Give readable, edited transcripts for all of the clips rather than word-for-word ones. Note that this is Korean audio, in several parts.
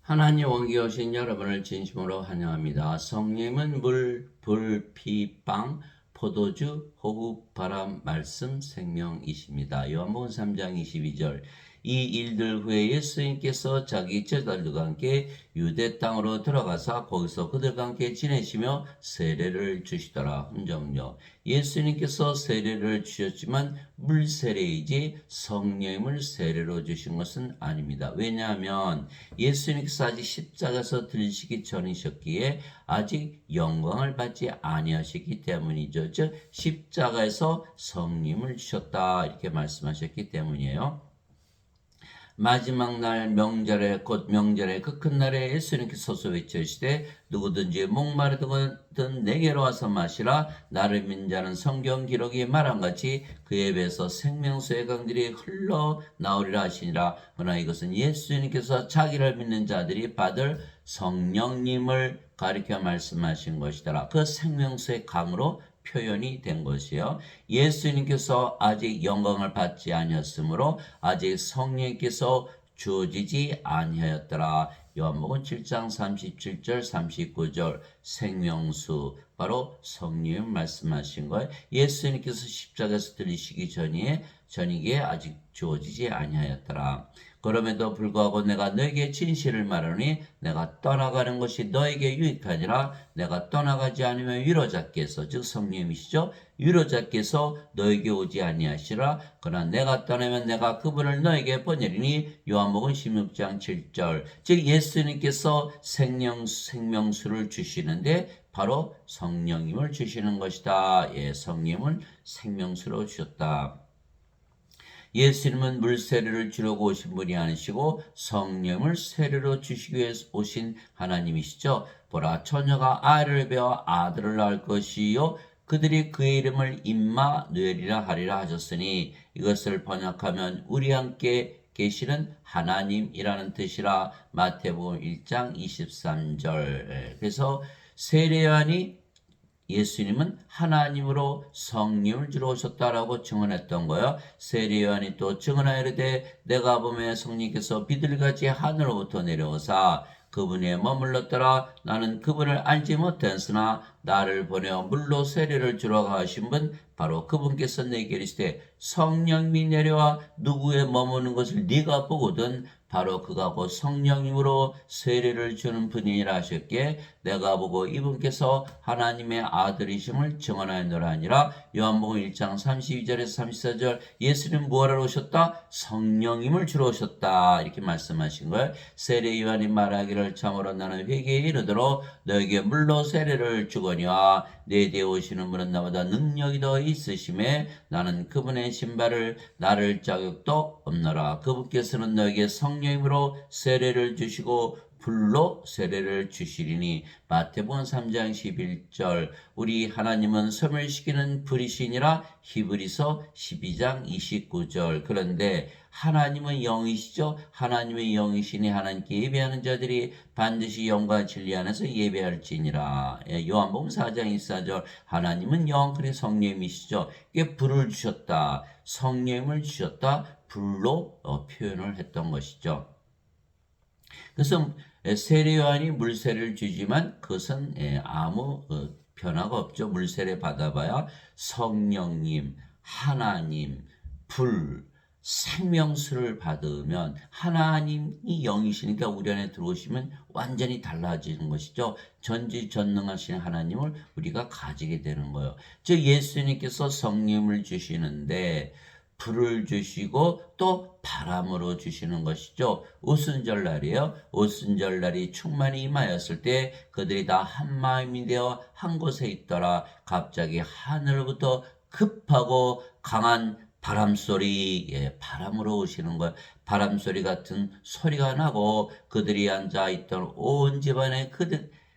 하나님 원기 오신 여러분을 진심으로 환영합니다. 성령은 물, 불, 피, 빵, 포도주, 호흡, 바람, 말씀, 생명이십니다. 요한복음 3장 22절. 이 일들 후에 예수님께서 자기 제자들과 함께 유대 땅으로 들어가사 거기서 그들과 함께 지내시며 세례를 주시더라. 훈정요. 예수님께서 세례를 주셨지만 물 세례이지 성령님을 세례로 주신 것은 아닙니다. 왜냐하면 예수님께서 아직 십자가에서 들리시기 전이셨기에 아직 영광을 받지 아니하셨기 때문이죠. 즉 십자가에서 성령을 주셨다 이렇게 말씀하셨기 때문이에요. 마지막 날 명절에 곧 명절에 그 큰 날에 예수님께서 서서 외치시되 누구든지 목마르든 내게로 와서 마시라. 나를 믿는 자는 성경 기록이 말한 같이 그의 배에서 생명수의 강들이 흘러나오리라 하시니라. 그러나 이것은 예수님께서 자기를 믿는 자들이 받을 성령님을 가리켜 말씀하신 것이더라. 그 생명수의 강으로 표현이 된 것이요. 예수님께서 아직 영광을 받지 아니었으므로 아직 성령께서 주어지지 아니하였더라. 요한복음 7장 37절 39절 생명수 바로 성령 말씀하신 거예요. 예수님께서 십자가에서 들리시기 전이기에 아직 주어지지 아니하였더라. 그럼에도 불구하고 내가 너에게 진실을 말하니 내가 떠나가는 것이 너에게 유익하니라. 내가 떠나가지 않으면 위로자께서 즉 성령이시죠. 위로자께서 너에게 오지 아니하시라. 그러나 내가 떠나면 내가 그분을 너에게 보내리니. 요한복음 16장 7절. 즉 예수님께서 생명수를 주시는데 바로 성령님을 주시는 것이다. 예, 성령을 생명수로 주셨다. 예수님은 물세례를 주려고 오신 분이 아니시고 성령을 세례로 주시기 위해 오신 하나님이시죠. 보라 처녀가 아이를 배워 아들을 낳을 것이요 그들이 그의 이름을 임마누엘이라 하리라 하셨으니 이것을 번역하면 우리 함께 계시는 하나님이라는 뜻이라. 마태복음 1장 23절. 그래서 세례요한이 예수님은 하나님으로 성령을 주러 오셨다라고 증언했던 거예요. 세례요한이 또 증언하여 이르되 내가 보매 성령께서 비둘기같이 하늘로부터 내려오사 그분에 머물렀더라. 나는 그분을 알지 못했으나 나를 보내어 물로 세례를 주러 가신 분 바로 그분께서 내게 이르시되 성령이 내려와 누구에 머무는 것을 네가 보거든 바로 그가 곧 성령님으로 세례를 주는 분이라 하셨기에 내가 보고 이분께서 하나님의 아들이심을 증언하였노라 하니라. 요한복음 1장 32절에서 34절. 예수님 무엇하러 오셨다? 성령님을 주러 오셨다 이렇게 말씀하신 거예요. 세례 요한이 말하기를 참으로 나는 회개에 이르도록 너에게 물로 세례를 주거니와 내 뒤에 오시는 분은 나보다 능력이 더 있으심에 나는 그분의 신발을 나를 자격도 없노라. 그분께서는 너에게 성령으로 세례를 주시고 불로 세례를 주시리니. 마태복음 3장 11절. 우리 하나님은 소멸시키는 불이시니라. 히브리서 12장 29절. 그런데 하나님은 영이시죠. 하나님의 영이시니 하나님께 예배하는 자들이 반드시 영과 진리 안에서 예배할지니라. 요한복음 4장 24절. 하나님은 영, 그래 성령이시죠. 이게 불을 주셨다. 성령을 주셨다. 불로 표현을 했던 것이죠. 그래서 세례요한이 물세례를 주지만 그것은 아무 변화가 없죠. 물세례 받아봐야 성령님, 하나님, 불, 생명수를 받으면 하나님이 영이시니까 우리 안에 들어오시면 완전히 달라지는 것이죠. 전지전능하신 하나님을 우리가 가지게 되는 거예요. 즉 예수님께서 성령을 주시는데 불을 주시고 또 바람으로 주시는 것이죠. 오순절날이에요. 오순절날이 충만히 임하였을 때 그들이 다 한마음이 되어 한 곳에 있더라. 갑자기 하늘부터 급하고 강한 바람소리, 바람으로 오시는 것, 바람소리 같은 소리가 나고 그들이 앉아있던 온 집안에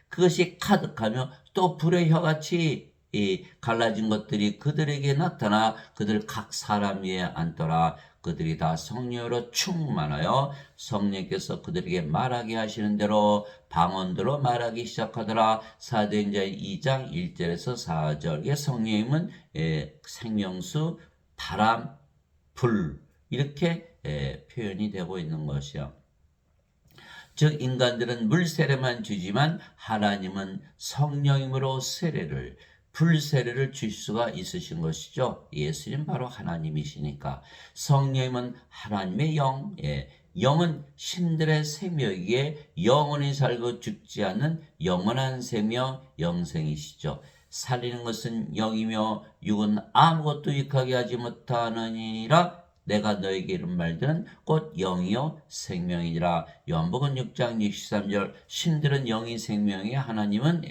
그것이 가득하며 또 불의 혀같이 이 갈라진 것들이 그들에게 나타나 그들 각 사람 위에 앉더라. 그들이 다 성령으로 충만하여 성령께서 그들에게 말하게 하시는 대로 방언들로 말하기 시작하더라. 사도행전 2장 1절에서 4절. 이게 성령님은 생명수, 바람, 불 이렇게 표현이 되고 있는 것이요. 즉 인간들은 물 세례만 주지만 하나님은 성령님으로 세례를 불 세례를 줄 수가 있으신 것이죠. 예수님 바로 하나님이시니까. 성령님은 하나님의 영, 영은 신들의 생명이기에 영원히 살고 죽지 않는 영원한 생명 영생이시죠. 살리는 것은 영이며 육은 아무것도 유익하게 하지 못하느니라. 내가 너에게 이른 말들은 곧 영이요 생명이니라. 요한복음 6장 63절. 신들은 영이 생명이에요. 하나님은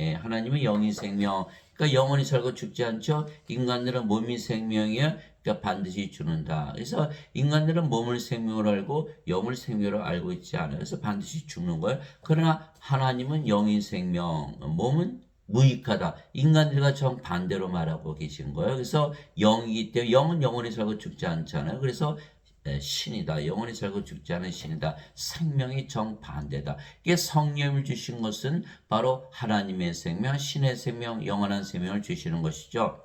영이 생명. 그러니까 영원히 살고 죽지 않죠. 인간들은 몸이 생명이에요. 그러니까 반드시 죽는다. 그래서 인간들은 몸을 생명으로 알고 영을 생명으로 알고 있지 않아요. 그래서 반드시 죽는 거예요. 그러나 하나님은 영이 생명, 몸은 무익하다. 인간들과 정반대로 말하고 계신 거예요. 그래서 영이기 때문에 영은 영원히 살고 죽지 않잖아요. 그래서 신이다. 영원히 살고 죽지 않은 신이다. 생명이 정반대다. 이게 성령을 주신 것은 바로 하나님의 생명, 신의 생명, 영원한 생명을 주시는 것이죠.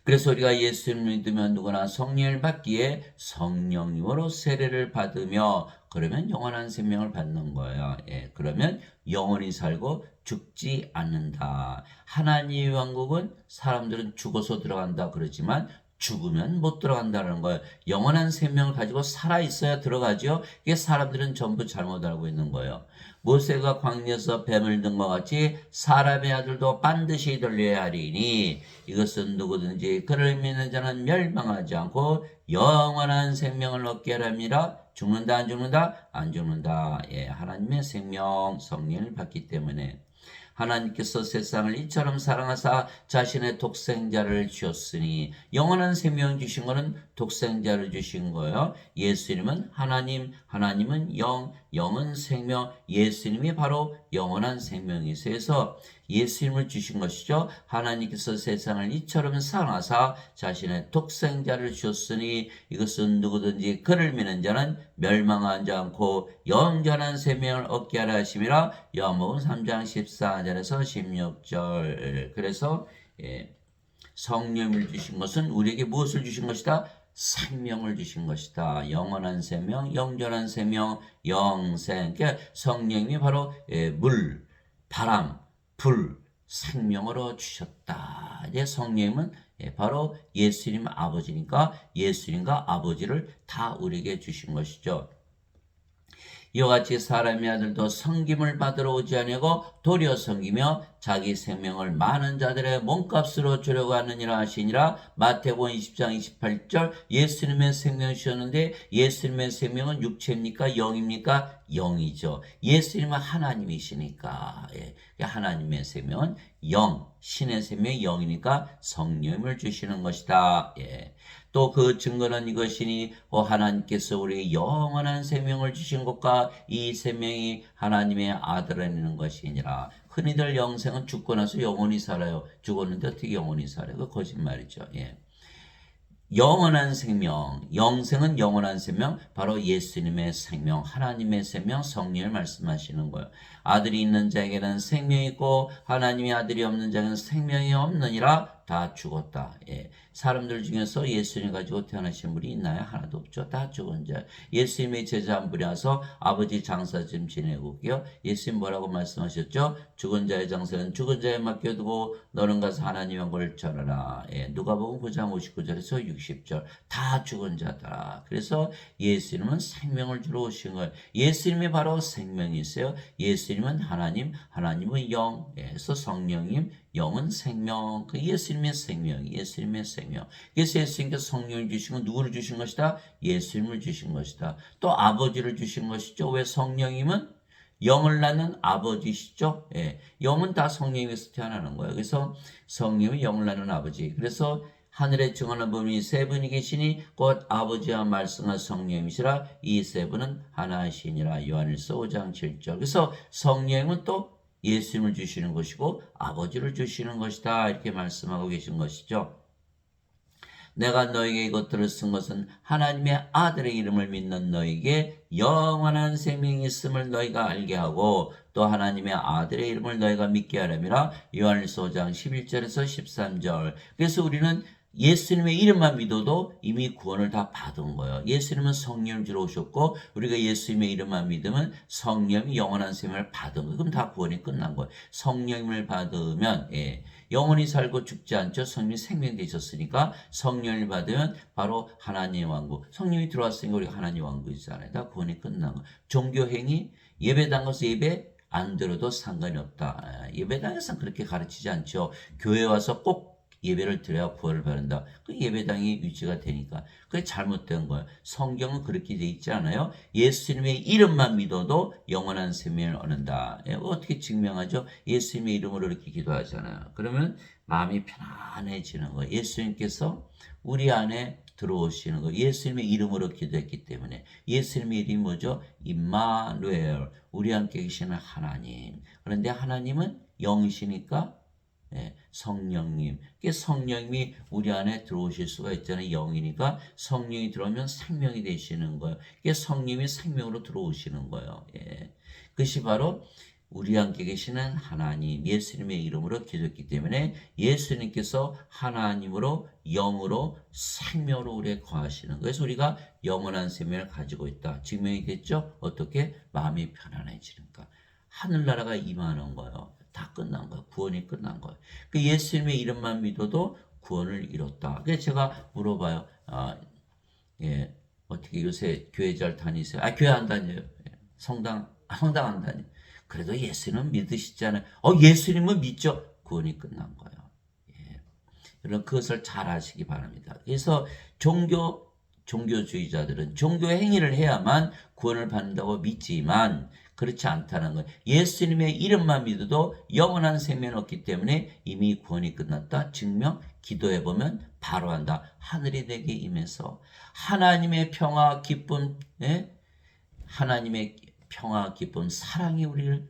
그래서 우리가 예수를 믿으면 누구나 성령을 받기에 성령님으로 세례를 받으며 그러면 영원한 생명을 받는 거예요. 그러면 영원히 살고 죽지 않는다. 하나님의 왕국은 사람들은 죽어서 들어간다 그러지만 죽으면 못 들어간다는 거예요. 영원한 생명을 가지고 살아있어야 들어가죠. 이게 사람들은 전부 잘못 알고 있는 거예요. 모세가 광야에서 뱀을 든 것 같이 사람의 아들도 반드시 들려야 하리니 이것은 누구든지 그를 믿는 자는 멸망하지 않고 영원한 생명을 얻게 하랍니다. 죽는다 안 죽는다? 안 죽는다. 하나님의 생명 성령을 받기 때문에 하나님께서 세상을 이처럼 사랑하사 자신의 독생자를 주셨으니 영원한 생명 주신 것은 독생자를 주신 거예요. 예수님은 하나님, 하나님은 영, 영은 생명, 예수님이 바로 영원한 생명이세요. 그래서 예수님을 주신 것이죠. 하나님께서 세상을 이처럼 사랑하사 자신의 독생자를 주셨으니 이것은 누구든지 그를 믿는 자는 멸망하지 않고 영원한 생명을 얻게 하라 하심이라. 요한복음 3장 14절에서 16절. 그래서 성령을 주신 것은 우리에게 무엇을 주신 것이다? 생명을 주신 것이다. 영원한 생명, 영존한 생명, 영생. 그러니까 성령이 바로 물, 바람, 불, 생명으로 주셨다. 이제 성령은 바로 예수님 아버지니까 예수님과 아버지를 다 우리에게 주신 것이죠. 이와 같이 사람의 아들도 섬김을 받으러 오지 아니하고 도리어 섬기며 자기 생명을 많은 자들의 몸값으로 주려고 하느니라 하시니라. 마태복음 20장 28절. 예수님의 생명을 주셨는데 예수님의 생명은 육체입니까? 영입니까? 영이죠. 예수님은 하나님이시니까 하나님의 생명은 영, 신의 생명이 영이니까 성령을 주시는 것이다. 또 그 증거는 이것이니 하나님께서 우리에게 영원한 생명을 주신 것과 이 생명이 하나님의 아들이라는 것이니라. 흔히들 영생은 죽고 나서 영원히 살아요. 죽었는데 어떻게 영원히 살아요? 그 거짓말이죠. 영원한 생명, 영생은 영원한 생명, 바로 예수님의 생명, 하나님의 생명, 성령을 말씀하시는 거예요. 아들이 있는 자에게는 생명이 있고 하나님의 아들이 없는 자에게는 생명이 없느니라. 다 죽었다. 사람들 중에서 예수님 가지고 태어나신 분이 있나요? 하나도 없죠. 다 죽은 자. 예수님의 제자 한 분이 와서 아버지 장사 좀 지내고 올게요. 예수님 뭐라고 말씀하셨죠? 죽은 자의 장사는 죽은 자에 맡겨두고 너는 가서 하나님의 왕국을 전하라. 누가복음 9장 59절에서 60절. 다 죽은 자다. 그래서 예수님은 생명을 주러 오신 거예요. 예수님이 바로 생명이세요. 예수님은 하나님, 하나님은 영. 그래서 성령님, 영은 생명. 그 예수님의 생명, 예수님의 생명. 그래서 예수님께서 성령을 주신 건 누구를 주신 것이다? 예수님을 주신 것이다. 또 아버지를 주신 것이죠. 왜 성령님은 영을 낳는 아버지시죠? 영은 다 성령에서 태어나는 거예요. 그래서 성령이 영을 낳는 아버지. 그래서 하늘에 증언한 분이 세 분이 계시니 곧 아버지와 말씀과 성령이시라. 이 세 분은 하나이시니라. 요한일서 5장 7절. 그래서 성령은 또 예수님을 주시는 것이고 아버지를 주시는 것이다. 이렇게 말씀하고 계신 것이죠. 내가 너에게 이것들을 쓴 것은 하나님의 아들의 이름을 믿는 너에게 영원한 생명이 있음을 너희가 알게 하고 또 하나님의 아들의 이름을 너희가 믿게 하려니라. 요한일서 5장 11절에서 13절. 그래서 우리는 예수님의 이름만 믿어도 이미 구원을 다 받은 거예요. 예수님은 성령을 주러 오셨고 우리가 예수님의 이름만 믿으면 성령이 영원한 생명을 받은 거예요. 그럼 다 구원이 끝난 거예요. 성령을 받으면 영원히 살고 죽지 않죠. 성령이 생명 되셨으니까 성령을 받으면 바로 하나님의 왕국. 성령이 들어왔으니까 우리가 하나님의 왕국이잖아요. 다 구원이 끝난 거예요. 종교행위 예배당 가서 예배 안 들어도 상관이 없다. 예배당에서는 그렇게 가르치지 않죠. 교회 와서 꼭 예배를 드려야 구원을 받는다. 그 예배당이 유지가 되니까. 그게 잘못된 거예요. 성경은 그렇게 돼 있지 않아요? 예수님의 이름만 믿어도 영원한 생명을 얻는다. 어떻게 증명하죠? 예수님의 이름으로 이렇게 기도하잖아요. 그러면 마음이 편안해지는 거예요. 예수님께서 우리 안에 들어오시는 거. 예수님의 이름으로 기도했기 때문에. 예수님의 이름이 뭐죠? 임마누엘. 우리 함께 계시는 하나님. 그런데 하나님은 영이시니까 성령님. 성령님이 우리 안에 들어오실 수가 있잖아요. 영이니까 성령이 들어오면 생명이 되시는 거예요. 성령님이 생명으로 들어오시는 거예요. 그것이 바로 우리 함께 계시는 하나님, 예수님의 이름으로 기도했기 때문에 예수님께서 하나님으로 영으로 생명으로 우리에 거하시는 거예요. 그래서 우리가 영원한 생명을 가지고 있다. 증명이 됐죠? 어떻게? 마음이 편안해지니까. 하늘나라가 임하는 거예요. 다 끝난 거예요. 구원이 끝난 거예요. 그 예수님의 이름만 믿어도 구원을 이뤘다. 그래서 제가 물어봐요. 어떻게 요새 교회 잘 다니세요? 교회 안 다녀요. 성당 안 다녀요. 그래도 예수님은 믿으시잖아요. 예수님은 믿죠. 구원이 끝난 거예요. 여러분 그것을 잘 아시기 바랍니다. 그래서 종교주의자들은 종교 행위를 해야만 구원을 받는다고 믿지만 그렇지 않다는 거예요. 예수님의 이름만 믿어도 영원한 생명을 얻기 때문에 이미 구원이 끝났다. 증명 기도해보면 바로 한다. 하늘이 내게 임해서 하나님의 평화 기쁨 하나님의 평화 기쁨 사랑이 우리를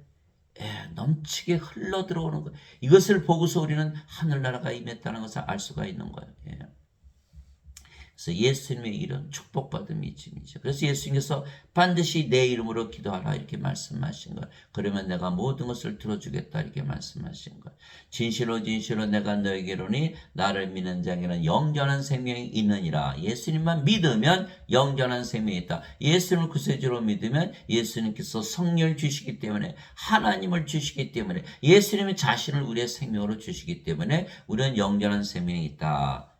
넘치게 흘러 들어오는 것. 이것을 보고서 우리는 하늘나라가 임했다는 것을 알 수가 있는 거예요. 그래서 예수님의 이름 축복받은 믿음이죠. 그래서 예수님께서 반드시 내 이름으로 기도하라 이렇게 말씀하신 거예요. 그러면 내가 모든 것을 들어주겠다 이렇게 말씀하신 거예요. 진실로 진실로 내가 너에게 이르노니 나를 믿는 자에게는 영전한 생명이 있느니라. 예수님만 믿으면 영전한 생명이 있다. 예수님을 구세주로 믿으면 예수님께서 성령을 주시기 때문에 하나님을 주시기 때문에 예수님의 자신을 우리의 생명으로 주시기 때문에 우리는 영전한 생명이 있다.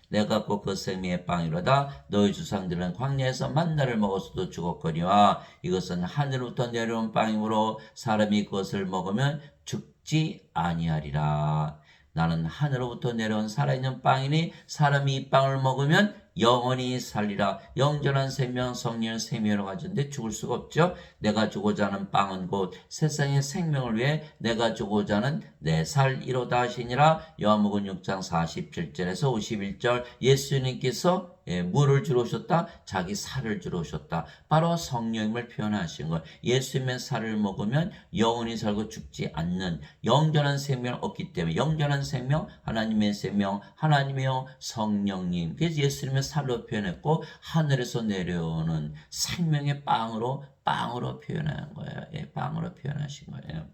내가 곧 그 생명의 빵이로다. 너희 주상들은 광야에서 만나를 먹었어도 죽었거니와 이것은 하늘부터 내려온 빵이므로 사람이 그것을 먹으면 죽지 아니하리라. 나는 하늘로부터 내려온 살아있는 빵이니 사람이 이 빵을 먹으면 영원히 살리라. 영전한 생명 성령의 생명을 가졌는데 죽을 수가 없죠. 내가 주고자 하는 빵은 곧 세상의 생명을 위해 내가 주고자 하는 내 살이로다 하시니라. 요한복음 6장 47절에서 51절 예수님께서 물을 주러 오셨다. 자기 살을 주러 오셨다. 바로 성령님을 표현하신 거예요. 예수님의 살을 먹으면 영원히 살고 죽지 않는 영전한 생명을 얻기 때문에 영전한 생명, 하나님의 생명, 하나님의 성령님. 그래서 예수님의 살로 표현했고 하늘에서 내려오는 생명의 빵으로 표현한 거예요. 빵으로 표현하신 거예요.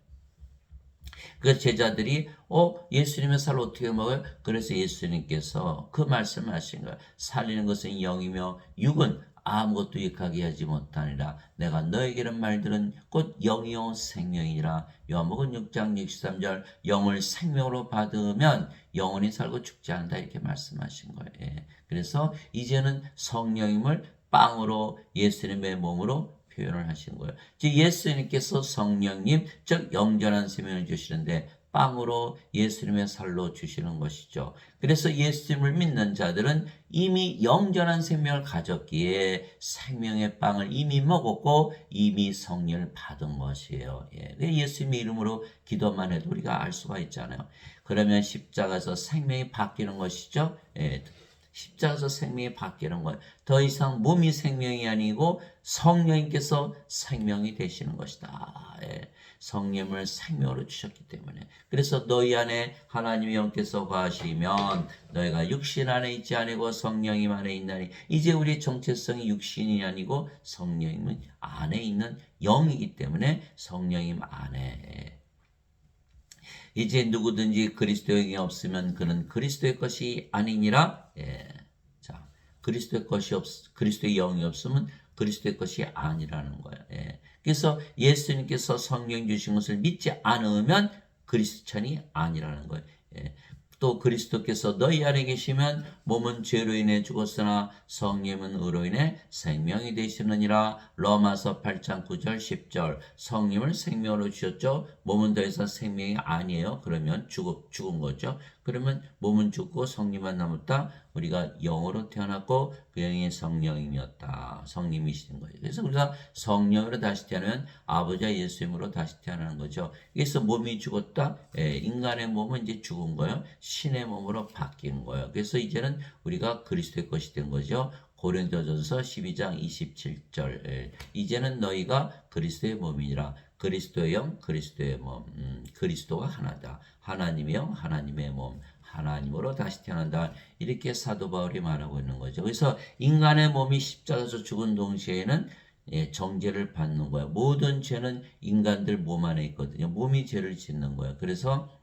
그래서 제자들이 예수님의 살을 어떻게 먹어요? 그래서 예수님께서 그 말씀을 하신 거예요. 살리는 것은 영이며 육은 아무것도 유익하게 하지 못하니라. 내가 너에게 이런 말들은 곧 영이요 생명이라. 요한복음 6장 63절 영을 생명으로 받으면 영원히 살고 죽지 않는다 이렇게 말씀하신 거예요. 그래서 이제는 성령님을 빵으로 예수님의 몸으로 표현을 하신 거예요. 즉 예수님께서 성령님 즉 영전한 생명을 주시는데 빵으로 예수님의 살로 주시는 것이죠. 그래서 예수님을 믿는 자들은 이미 영전한 생명을 가졌기에 생명의 빵을 이미 먹었고 이미 성령을 받은 것이에요. 예수님의 이름으로 기도만 해도 우리가 알 수가 있잖아요. 그러면 십자가에서 생명이 바뀌는 것이죠. 십자가에서 생명이 바뀌는 거예요. 더 이상 몸이 생명이 아니고 성령님께서 생명이 되시는 것이다. 성령을 생명으로 주셨기 때문에. 그래서 너희 안에 하나님의 영께서 거하시면 너희가 육신 안에 있지 아니고 성령님 안에 있나니. 이제 우리의 정체성이 육신이 아니고 성령님 안에 있는 영이기 때문에 성령님 안에. 이제 누구든지 그리스도의 영이 없으면 그는 그리스도의 것이 아니니라. 예. 자, 그리스도의 영이 없으면 그리스도의 것이 아니라는 거예요. 예. 그래서 예수님께서 성령 주신 것을 믿지 않으면 그리스찬이 아니라는 거예요. 예. 또 그리스도께서 너희 안에 계시면 몸은 죄로 인해 죽었으나 성령은 의로 인해 생명이 되시느니라. 로마서 8장 9절 10절. 성령을 생명으로 주셨죠. 몸은 더 이상 생명이 아니에요. 그러면 죽은 거죠. 그러면 몸은 죽고 성령만 남았다. 우리가 영으로 태어났고 그 영이 성령이었다. 성님이신 거예요. 그래서 우리가 성령으로 다시 태어나면 아버지와 예수님으로 다시 태어나는 거죠. 그래서 몸이 죽었다. 인간의 몸은 이제 죽은 거예요. 신의 몸으로 바뀐 거예요. 그래서 이제는 우리가 그리스도의 것이 된 거죠. 고린도전서 12장 27절. 이제는 너희가 그리스도의 몸이니라. 그리스도의 영, 그리스도의 몸. 그리스도가 하나다. 하나님의 영, 하나님의 몸. 하나님으로 다시 태어난다. 이렇게 사도 바울이 말하고 있는 거죠. 그래서 인간의 몸이 십자가에서 죽은 동시에는 정죄를 받는 거예요. 모든 죄는 인간들 몸 안에 있거든요. 몸이 죄를 짓는 거예요. 그래서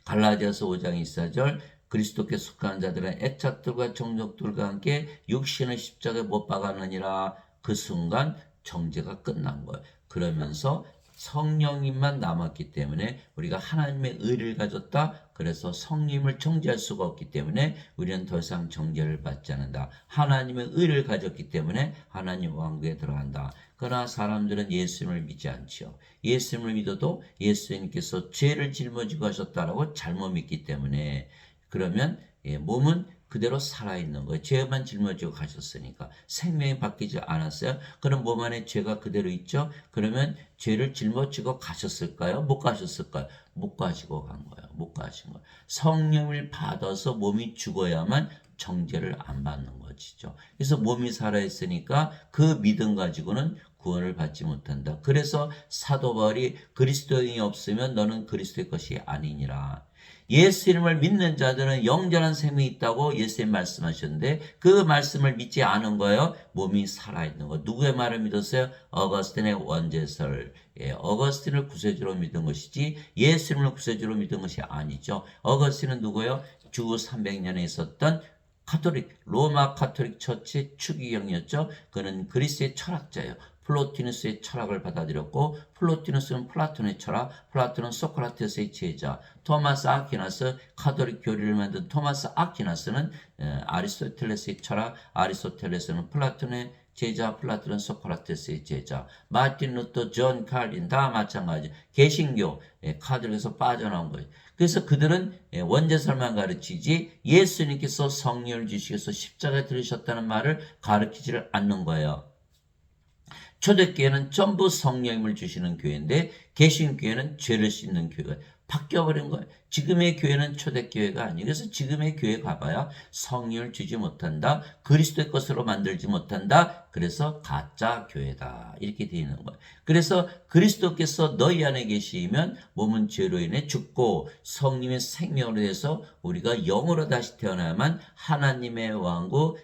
갈라디아서 5장 24절 그리스도께 속한 자들은 애착들과 정욕들과 함께 육신의 십자가에 못 박았느니라. 그 순간 정죄가 끝난 거예요. 그러면서 성령님만 남았기 때문에 우리가 하나님의 의를 가졌다. 그래서 성령님을 정죄할 수가 없기 때문에 우리는 더 이상 정죄를 받지 않는다. 하나님의 의를 가졌기 때문에 하나님 왕국에 들어간다. 그러나 사람들은 예수님을 믿지 않죠. 예수님을 믿어도 예수님께서 죄를 짊어지고 하셨다라고 잘못 믿기 때문에 그러면 몸은 그대로 살아있는 거예요. 죄만 짊어지고 가셨으니까. 생명이 바뀌지 않았어요. 그럼 몸 안에 죄가 그대로 있죠. 그러면 죄를 짊어지고 가셨을까요? 못 가셨을까요? 못 가지고 간 거예요. 못 가신 거예요. 성령을 받아서 몸이 죽어야만 정죄를 안 받는 것이죠. 그래서 몸이 살아있으니까 그 믿음 가지고는 구원을 받지 못한다. 그래서 사도 바울이 그리스도인이 없으면 너는 그리스도의 것이 아니니라. 예수 이름을 믿는 자들은 영전한 생명이 있다고 예수님 말씀하셨는데 그 말씀을 믿지 않은 거예요. 몸이 살아있는 거. 누구의 말을 믿었어요? 어거스틴의 원제설. 어거스틴을 구세주로 믿은 것이지 예수님을 구세주로 믿은 것이 아니죠. 어거스틴은 누구예요? 주 300년에 있었던 로마 카톨릭 처치의 추기경이었죠. 그는 그리스의 철학자예요. 플로티누스의 철학을 받아들였고 플로티누스는 플라톤의 철학, 플라톤은 소크라테스의 제자, 토마스 아퀴나스, 카톨릭 교리를 만든 토마스 아퀴나스는 아리스토텔레스의 철학, 아리스토텔레스는 플라톤의 제자, 플라톤은 소크라테스의 제자, 마틴 루터, 존 칼빈 다 마찬가지. 개신교, 카톨릭에서 빠져나온 거예요. 그래서 그들은 원죄설만 가르치지 예수님께서 성령을 주시고서 십자가에 들으셨다는 말을 가르치지를 않는 거예요. 초대교회는 전부 성령님을 주시는 교회인데 개신교회는 죄를 씻는 교회가 바뀌어버린 거예요. 지금의 교회는 초대교회가 아니에요. 그래서 지금의 교회 가봐야 성령을 주지 못한다. 그리스도의 것으로 만들지 못한다. 그래서 가짜 교회다. 이렇게 되어 있는 거예요. 그래서 그리스도께서 너희 안에 계시면 몸은 죄로 인해 죽고 성령의 생명으로 해서 우리가 영으로 다시 태어나야만 하나님의 왕국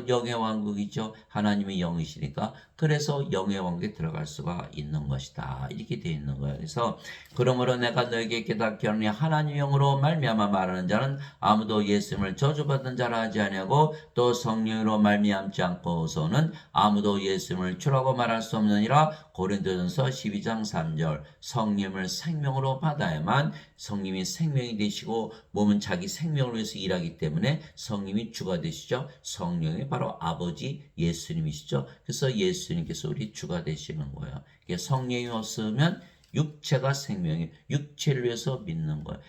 영의 왕국이죠. 하나님의 영이시니까 그래서 영의 왕국에 들어갈 수가 있는 것이다. 이렇게 되어 있는 거예요. 그래서 그러므로 내가 너에게 깨닫게 하노니 하나님의 영으로 말미암아 말하는 자는 아무도 예수님을 저주받은 자라 하지 아니하고 또 성령으로 말미암지 않고서는 아무도 예수님을 주라고 말할 수 없느니라. 고린도전서 12장 3절. 성령을 생명으로 받아야만 성님이 생명이 되시고 몸은 자기 생명을 위해서 일하기 때문에 성님이 주가 되시죠. 성령이 바로 아버지 예수님이시죠. 그래서 예수님께서 우리 주가 되시는 거예요. 성령이 없으면 육체가 생명이에요. 육체를 위해서 믿는 거예요.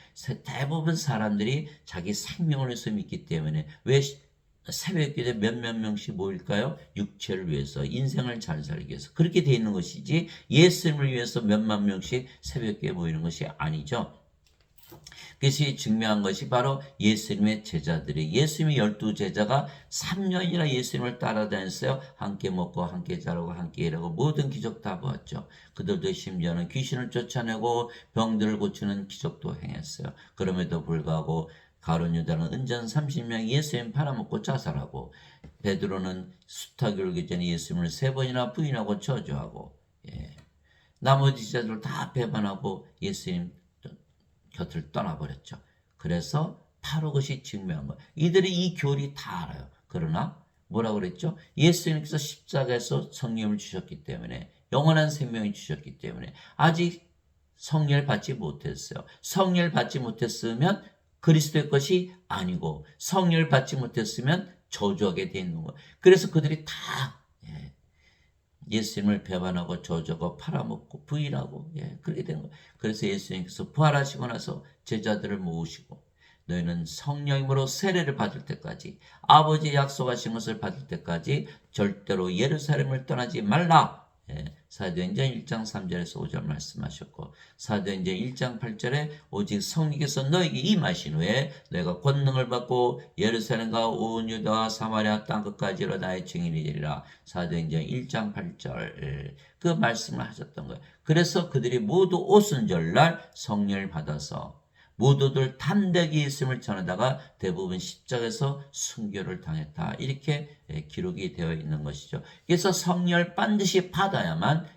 대부분 사람들이 자기 생명을 위해서 믿기 때문에 왜 새벽기도에 몇몇 명씩 모일까요? 육체를 위해서, 인생을 잘 살기 위해서. 그렇게 되어 있는 것이지 예수님을 위해서 몇만 명씩 새벽기도에 모이는 것이 아니죠. 그것이 증명한 것이 바로 예수님의 제자들이 예수님의 12제자가 3년이나 예수님을 따라다녔어요. 함께 먹고 함께 자라고 함께 일하고 모든 기적 다 보았죠. 그들도 심지어는 귀신을 쫓아내고 병들을 고치는 기적도 행했어요. 그럼에도 불구하고 가룟 유다는 은전 30명 예수님 팔아먹고 자살하고 베드로는 수탁이 울기 전에 예수님을 3번이나 부인하고 저주하고 나머지 제자들 다 배반하고 예수님 곁을 떠나버렸죠. 그래서 바로 그것이 증명한 거예요. 이들이 이 교리 다 알아요. 그러나 뭐라고 그랬죠? 예수님께서 십자가에서 성령을 주셨기 때문에, 영원한 생명을 주셨기 때문에 아직 성령을 받지 못했어요. 성령을 받지 못했으면 그리스도의 것이 아니고, 성령을 받지 못했으면 저주하게 돼 있는 거예요. 그래서 그들이 다 예수님을 배반하고 저주하고 팔아먹고 부인하고 그렇게 된 거예요. 그래서 예수님께서 부활하시고 나서 제자들을 모으시고, 너희는 성령님으로 세례를 받을 때까지, 아버지 약속하신 것을 받을 때까지 절대로 예루살렘을 떠나지 말라. 사도행전 1장 3절에서 5절 말씀하셨고, 사도행전 1장 8절에 오직 성령께서 너에게 임하신 후에 너희가 권능을 받고 예루살렘과 온 유다와 사마리아 땅끝까지로 나의 증인이 되리라. 사도행전 1장 8절 그 말씀을 하셨던 거예요. 그래서 그들이 모두 오순절날 성령을 받아서 모두들 담대히 예수님을 전하다가 대부분 십자가에서 순교를 당했다. 이렇게 기록이 되어 있는 것이죠. 그래서 성령을 반드시 받아야만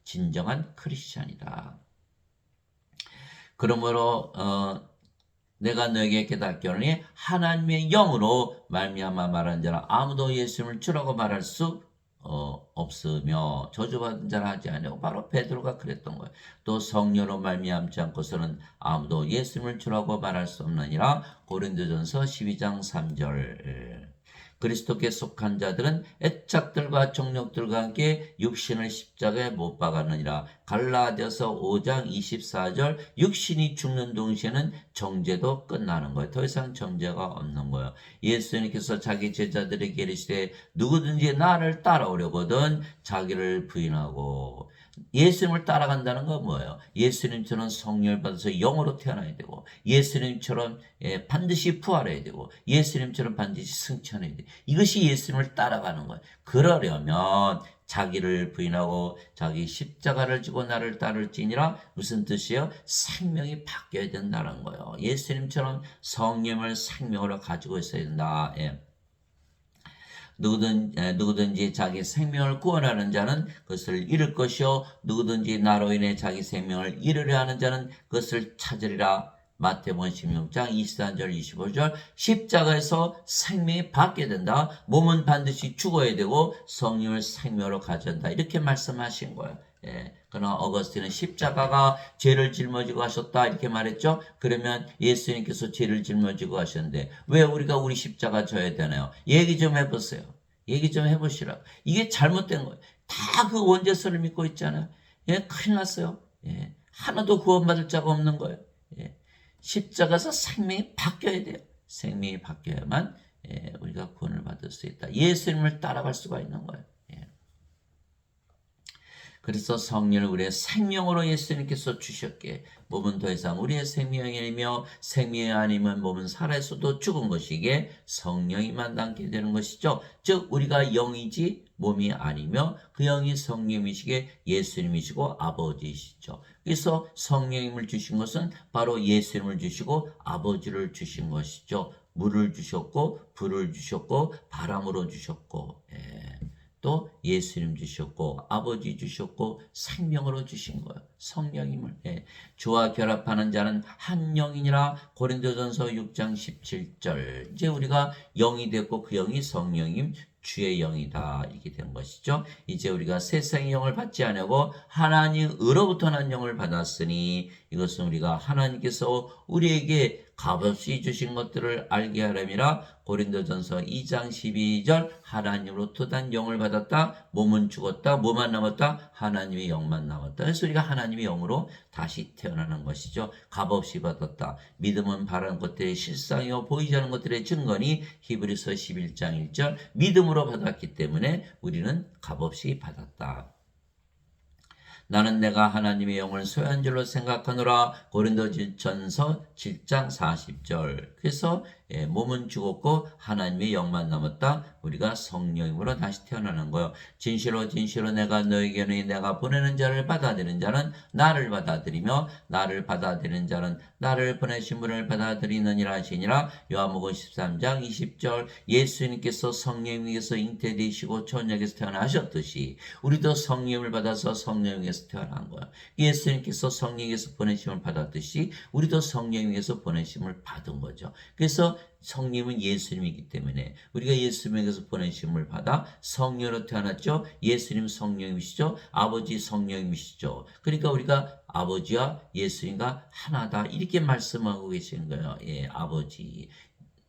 진정한 크리스찬이다. 그러므로 내가 너에게 깨닫게 하노니 하나님의 영으로 말미암아 말하는 자는 아무도 예수님을 주라고 말할 수 없으며 저주받은 자라 하지 아니하고, 바로 베드로가 그랬던 거예요. 또 성령으로 말미암지 않고서는 아무도 예수님을 주라고 말할 수 없느니라. 고린도전서 12장 3절. 그리스도께 속한 자들은 애착들과 정욕들과 함께 육신을 십자가에 못 박았느니라. 갈라디아서 5장 24절. 육신이 죽는 동시에는 정죄도 끝나는 거예요. 더 이상 정죄가 없는 거예요. 예수님께서 자기 제자들에게 이르시되 누구든지 나를 따라오려거든 자기를 부인하고. 예수님을 따라간다는 건 뭐예요? 예수님처럼 성령을 받아서 영으로 태어나야 되고, 예수님처럼 반드시 부활해야 되고, 예수님처럼 반드시 승천해야 돼. 이것이 예수님을 따라가는 거예요. 그러려면 자기를 부인하고 자기 십자가를 지고 나를 따를지니라. 무슨 뜻이에요? 생명이 바뀌어야 된다는 거예요. 예수님처럼 성령을 생명으로 가지고 있어야 된다. 누구든지 자기 생명을 구원하는 자는 그것을 잃을 것이요 누구든지 나로 인해 자기 생명을 잃으려 하는 자는 그것을 찾으리라. 마태복음 16장 24절 25절. 십자가에서 생명이 받게 된다. 몸은 반드시 죽어야 되고 성령을 생명으로 가져야 한다. 이렇게 말씀하신 거예요. 그러나 어거스틴은 십자가가 죄를 짊어지고 하셨다 이렇게 말했죠. 그러면 예수님께서 죄를 짊어지고 하셨는데 왜 우리가 우리 십자가 져야 되나요? 얘기 좀 해보세요. 얘기 좀 해보시라고. 이게 잘못된 거예요. 다 그 원죄서를 믿고 있잖아요. 큰일 났어요. 하나도 구원받을 자가 없는 거예요. 십자가에서 생명이 바뀌어야 돼요. 생명이 바뀌어야만 우리가 구원을 받을 수 있다. 예수님을 따라갈 수가 있는 거예요. 그래서 성령을 우리의 생명으로 예수님께서 주셨기에 몸은 더 이상 우리의 생명이 아니며 생명이 아니면 몸은 살아있어도 죽은 것이기에 성령이 만담게 되는 것이죠. 즉 우리가 영이지 몸이 아니며 그 영이 성령이시기에 예수님이시고 아버지이시죠. 그래서 성령님을 주신 것은 바로 예수님을 주시고 아버지를 주신 것이죠. 물을 주셨고 불을 주셨고 바람으로 주셨고 또 예수님 주셨고 아버지 주셨고 생명으로 주신 거예요. 성령임을. 주와 결합하는 자는 한 영이니라. 고린도전서 6장 17절. 이제 우리가 영이 됐고 그 영이 성령임 주의 영이다. 이렇게 된 것이죠. 이제 우리가 세상의 영을 받지 않고 하나님으로부터 난 영을 받았으니 이것은 우리가 하나님께서 우리에게 값없이 주신 것들을 알게 하려니라. 고린도전서 2장 12절. 하나님으로부터 난 영을 받았다. 몸은 죽었다. 뭐만 남았다? 하나님의 영만 남았다. 그래서 우리가 하나님의 영으로 다시 태어나는 것이죠. 값없이 받았다. 믿음은 바라는 것들의 실상이요 보이지 않는 것들의 증거니. 히브리서 11장 1절. 믿음으로 받았기 때문에 우리는 값없이 받았다. 나는 내가 하나님의 영을 소유한 줄로 생각하노라. 고린도전서 7장 40절. 그래서 몸은 죽었고 하나님의 영만 남았다. 우리가 성령으로 다시 태어나는 거예요. 진실로 진실로 내가 너에게는 내가 보내는 자를 받아들이는 자는 나를 받아들이며 나를 받아들이는 자는 나를 보내신 분을 받아들이느니라 하시니라. 요한복음 13장 20절. 예수님께서 성령님께서 잉태되시고 초원역에서 태어나셨듯이 우리도 성령을 받아서 성령에서 태어난 거예요. 예수님께서 성령에서 보내심을 받았듯이 우리도 성령에서 보내심을 받은 거죠. 그래서 성령은 예수님이기 때문에 우리가 예수님에게서 보내심을 받아 성령으로 태어났죠. 예수님 성령이시죠. 아버지 성령이시죠. 그러니까 우리가 아버지와 예수님과 하나다 이렇게 말씀하고 계시는 거예요. 아버지.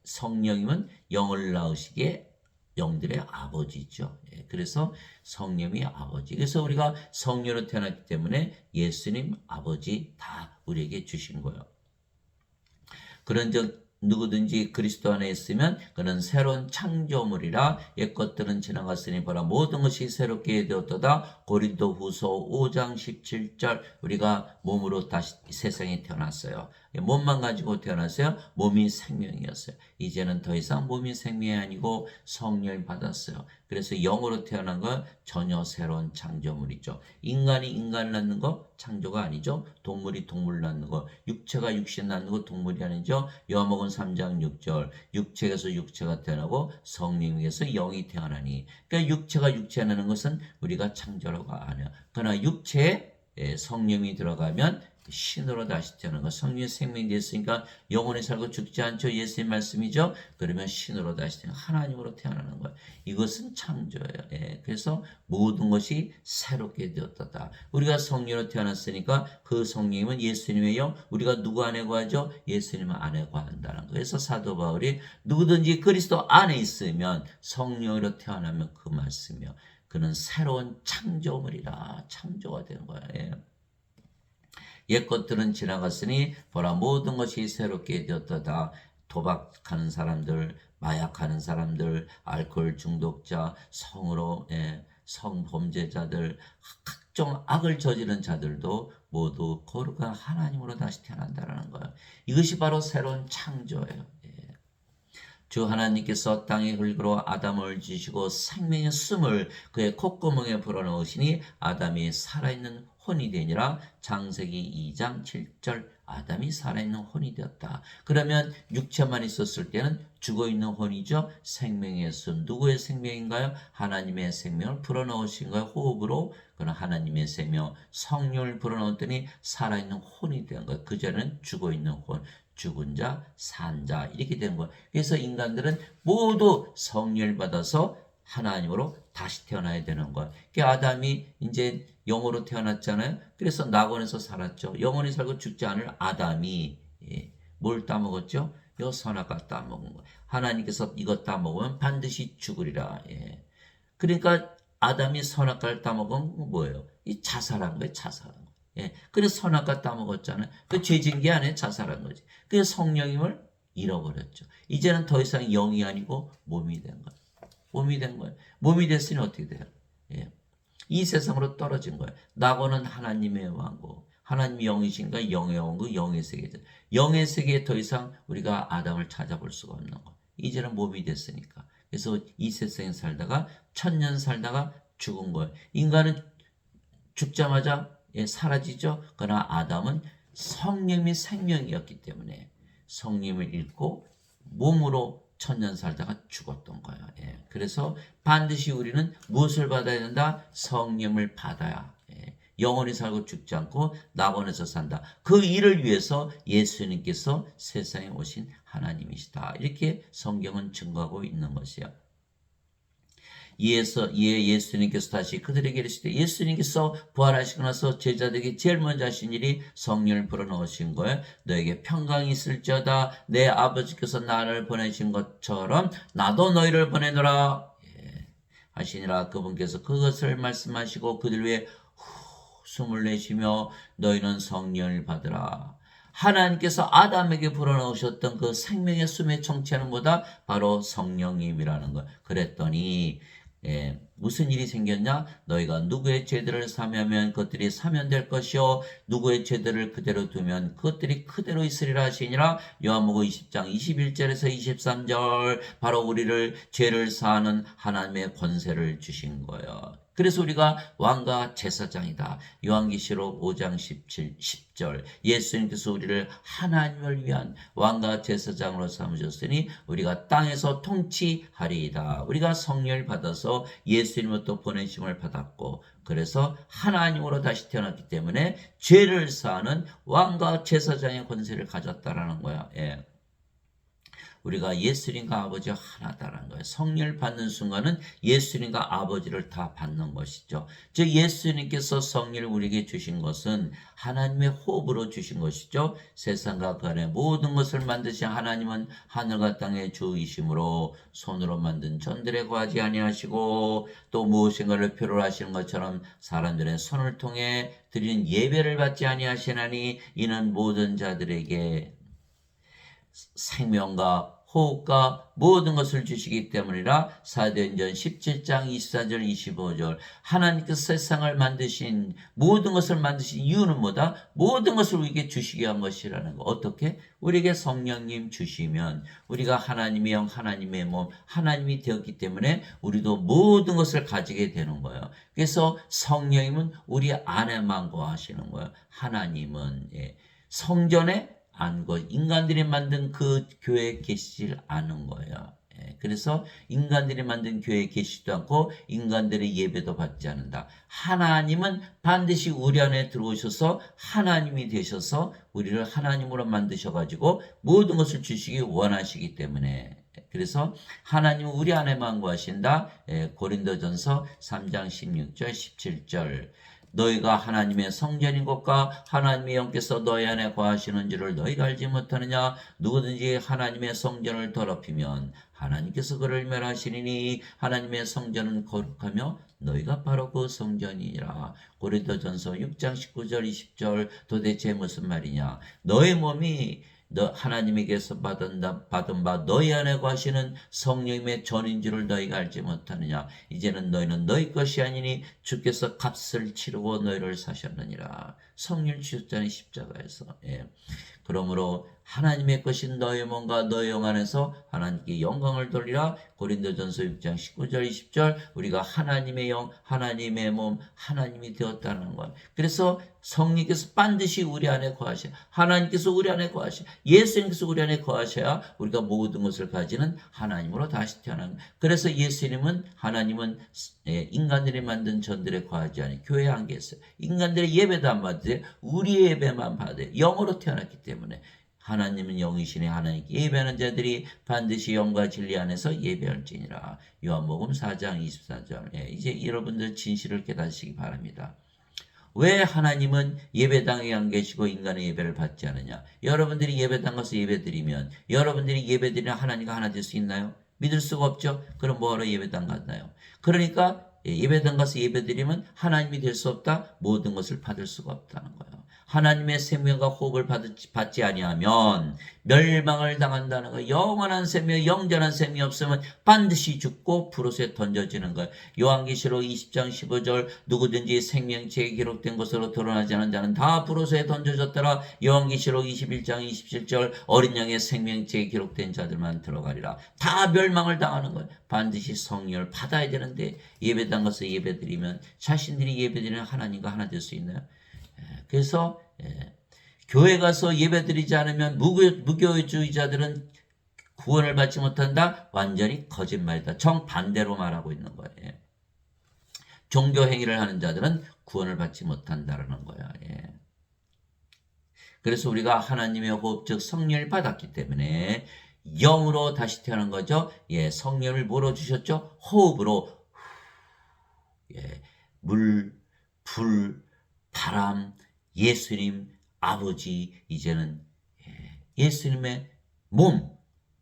성령님은 영을 낳으시기에 영들의 아버지죠. 그래서 성령이 아버지. 그래서 우리가 성령으로 태어났기 때문에 예수님 아버지 다 우리에게 주신 거예요. 그런즉 누구든지 그리스도 안에 있으면 그는 새로운 창조물이라. 옛것들은 지나갔으니 보라 모든 것이 새롭게 되었도다. 고린도후서 5장 17절. 우리가 몸으로 다시 세상에 태어났어요. 몸만 가지고 태어났어요. 몸이 생명이었어요. 이제는 더 이상 몸이 생명이 아니고 성령을 받았어요. 그래서 영으로 태어난 건 전혀 새로운 창조물이죠. 인간이 인간을 낳는 거 창조가 아니죠. 동물이 동물 낳는 거, 육체가 육신 낳는 거 동물이 아니죠. 요한복음 3장 6절. 육체에서 육체가 태어나고 성령에서 영이 태어나니. 그러니까 육체가 육체 낳는 것은 우리가 창조라고 안 해요. 그러나 육체에 성령이 들어가면 신으로 다시 태어나는 거. 성령의 생명이 됐으니까 영원히 살고 죽지 않죠. 예수님 말씀이죠. 그러면 신으로 다시 태어나는 하나님으로 태어나는 거예요. 이것은 창조예요. 그래서 모든 것이 새롭게 되었다. 우리가 성령으로 태어났으니까 그 성령님은 예수님의 영, 우리가 누구 안에 거하죠? 예수님 안에 거한다는 거예요. 그래서 사도 바울이 누구든지 그리스도 안에 있으면 성령으로 태어나면 그 말씀이요. 그는 새로운 창조물이라. 창조가 되는 거예요. 옛 것들은 지나갔으니 보라 모든 것이 새롭게 되었도다. 도박하는 사람들, 마약하는 사람들, 알코올 중독자, 성범죄자들, 각종 악을 저지른 자들도 모두 거룩한 하나님으로 다시 태어난다는 거예요. 이것이 바로 새로운 창조예요. 주 하나님께서 땅의 흙으로 아담을 지시고 생명의 숨을 그의 콧구멍에 불어넣으시니 아담이 살아있는 혼이 되니라. 창세기 2장 7절. 아담이 살아있는 혼이 되었다. 그러면 육체만 있었을 때는 죽어있는 혼이죠. 생명의 숨. 누구의 생명인가요? 하나님의 생명을 불어넣으신 거예요. 호흡으로. 그런 하나님의 생명, 성령을 불어넣었더니 살아있는 혼이 된 거예요. 그전에는 죽어있는 혼. 죽은 자, 산 자 이렇게 되는 거예요. 그래서 인간들은 모두 성령을 받아서 하나님으로 다시 태어나야 되는 거예요. 아담이 이제 영으로 태어났잖아요. 그래서 낙원에서 살았죠. 영원히 살고 죽지 않을 아담이 뭘 따먹었죠? 요 선악과 따먹은 거예요. 하나님께서 이것 따먹으면 반드시 죽으리라. 그러니까 아담이 선악과를 따먹은 건 뭐예요? 이 자살한 거예요. 자살한 거. 그래서 선악과 따먹었잖아요. 그 죄진 게 아니에요. 자살한 거지. 그래서 성령임을 잃어버렸죠. 이제는 더 이상 영이 아니고 몸이 된 거예요. 몸이 된 거예요. 몸이 됐으니 어떻게 돼요? 이 세상으로 떨어진 거예요. 낙원은 하나님의 왕국. 하나님이 영이신가 영의 왕국, 영의 세계죠. 영의 세계에 더 이상 우리가 아담을 찾아볼 수가 없는 거예요. 이제는 몸이 됐으니까. 그래서 이 세상에 살다가 1000년 살다가 죽은 거예요. 인간은 죽자마자 사라지죠. 그러나 아담은 성령이 생명이었기 때문에 성령을 잃고 몸으로 1000년 살다가 죽었던 거예요. 그래서 반드시 우리는 무엇을 받아야 된다? 성령을 받아야 영원히 살고 죽지 않고 낙원에서 산다. 그 일을 위해서 예수님께서 세상에 오신 하나님이시다. 이렇게 성경은 증거하고 있는 것이요. 이에 예수님께서 다시 그들에게 이르시되 예수님께서 부활하시고 나서 제자들에게 제일 먼저 하신 일이 성령을 불어넣으신 거예요. 너에게 평강이 있을지어다. 내 아버지께서 나를 보내신 것처럼 나도 너희를 보내노라 하시니라. 그분께서 그것을 말씀하시고 그들 위해 숨을 내쉬며 너희는 성령을 받으라. 하나님께서 아담에게 불어넣으셨던 그 생명의 숨의 정체는 뭐다? 바로 성령님이라는 거. 그랬더니 무슨 일이 생겼냐? 너희가 누구의 죄들을 사면하면 그것들이 사면될 것이요 누구의 죄들을 그대로 두면 그것들이 그대로 있으리라 하시니라. 요한복음 20장 21절에서 23절 바로 우리를 죄를 사하는 하나님의 권세를 주신 거예요. 그래서 우리가 왕과 제사장이다. 요한계시록 5장 10절 예수님께서 우리를 하나님을 위한 왕과 제사장으로 삼으셨으니 우리가 땅에서 통치하리이다. 우리가 성령을 받아서 예수님으로부터 보내심을 받았고 그래서 하나님으로 다시 태어났기 때문에 죄를 사하는 왕과 제사장의 권세를 가졌다라는 거야. 우리가 예수님과 아버지가 하나다라는 거예요. 성령을 받는 순간은 예수님과 아버지를 다 받는 것이죠. 즉 예수님께서 성령을 우리에게 주신 것은 하나님의 호흡으로 주신 것이죠. 세상과 그 안에 모든 것을 만드신 하나님은 하늘과 땅의 주이심으로 손으로 만든 전들에 거하지 아니하시고 또 무엇인가를 필요로 하시는 것처럼 사람들의 손을 통해 드리는 예배를 받지 아니하시나니 이는 모든 자들에게 생명과 호흡과 모든 것을 주시기 때문이라. 사도행전 17장 24절 25절 하나님께서 세상을 만드신 모든 것을 만드신 이유는 뭐다? 모든 것을 우리에게 주시게 한 것이라는 거. 어떻게? 우리에게 성령님 주시면 우리가 하나님의 영 하나님의 몸 하나님이 되었기 때문에 우리도 모든 것을 가지게 되는 거예요. 그래서 성령님은 우리 안에만 거하시는 거예요. 하나님은 성전에 인간들이 만든 그 교회에 계시질 않은 거예요. 그래서 인간들이 만든 교회에 계시지도 않고 인간들의 예배도 받지 않는다. 하나님은 반드시 우리 안에 들어오셔서 하나님이 되셔서 우리를 하나님으로 만드셔가지고 모든 것을 주시기 원하시기 때문에 그래서 하나님은 우리 안에만 거하신다. 고린도전서 3장 16절 17절 너희가 하나님의 성전인 것과 하나님의 영께서 너희 안에 거하시는 줄을 너희가 알지 못하느냐. 누구든지 하나님의 성전을 더럽히면 하나님께서 그를 멸하시리니 하나님의 성전은 거룩하며 너희가 바로 그 성전이니라. 고린도전서 6장 19절 20절 도대체 무슨 말이냐. 너의 몸이 하나님에게서 받은 바 너희 안에 거하시는 성령님의 전인 줄을 너희가 알지 못하느냐. 이제는 너희는 너희 것이 아니니 주께서 값을 치르고 너희를 사셨느니라. 성령 주셨잖아요. 십자가에서. 그러므로 하나님의 것인 너희 몸과 너희 영 안에서 하나님께 영광을 돌리라. 고린도전서 6장 19절 20절 우리가 하나님의 영 하나님의 몸 하나님이 되었다는 것. 그래서 성령께서 반드시 우리 안에 거하셔. 하나님께서 우리 안에 거하셔. 예수님께서 우리 안에 거하셔야 우리가 모든 것을 가지는 하나님으로 다시 태어난. 그래서 예수님은 하나님은 인간들이 만든 전들에 거하지 않아요. 교회에 안 계세요. 인간들의 예배도 안 받으세요. 우리의 예배만 받아요. 영으로 태어났기 때문에. 하나님은 영이시니 하나님께 예배하는 자들이 반드시 영과 진리 안에서 예배할지니라. 요한복음 4장 24절. 이제 여러분들 진실을 깨닫으시기 바랍니다. 왜 하나님은 예배당에 안 계시고 인간의 예배를 받지 않느냐? 여러분들이 예배당 가서 예배드리면 여러분들이 예배드리는 하나님과 하나 될 수 있나요? 믿을 수가 없죠. 그럼 뭐하러 예배당 갔나요? 그러니까 예배당 가서 예배드리면 하나님이 될 수 없다. 모든 것을 받을 수가 없다는 거예요. 하나님의 생명과 호흡을 받지 아니하면 멸망을 당한다는 거예요. 영원한 생명, 영전한 생명이 없으면 반드시 죽고 불옷에 던져지는 거예요. 요한계시록 20장 15절 누구든지 생명책에 기록된 것으로 드러나지 않은 자는 다 불옷에 던져졌더라. 요한계시록 21장 27절 어린 양의 생명책에 기록된 자들만 들어가리라. 다 멸망을 당하는 거예요. 반드시 성령을 받아야 되는데 예배당 가서 예배드리면 자신들이 예배드리는 하나님과 하나 될 수 있나요? 그래서 교회 가서 예배드리지 않으면 무교주의자들은 구원을 받지 못한다. 완전히 거짓말이다. 정반대로 말하고 있는 거예요. 종교 행위를 하는 자들은 구원을 받지 못한다라는 거야. 그래서 우리가 하나님의 호흡 즉 성령을 받았기 때문에 영으로 다시 태어난 거죠. 성령을 뭐로 주셨죠? 호흡으로. 물, 불, 바람, 예수님, 아버지, 이제는 예수님의 몸,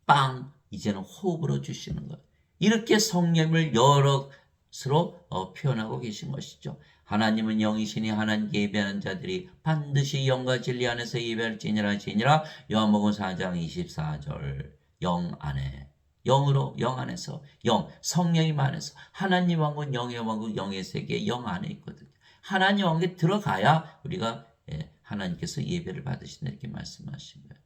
빵, 이제는 호흡으로 주시는 거예요. 이렇게 성령을 여러 것으로 표현하고 계신 것이죠. 하나님은 영이시니 하나님께 예배하는 자들이 반드시 영과 진리 안에서 예배할지니라. 요한복음 4장 24절 영 안에 영으로, 영 안에서, 영, 성령님 안에서. 하나님 왕국, 영의 왕국, 영의 세계, 영 안에 있거든요. 하나님 왕국에 들어가야 우리가 하나님께서 예배를 받으신다 이렇게 말씀하신 거예요.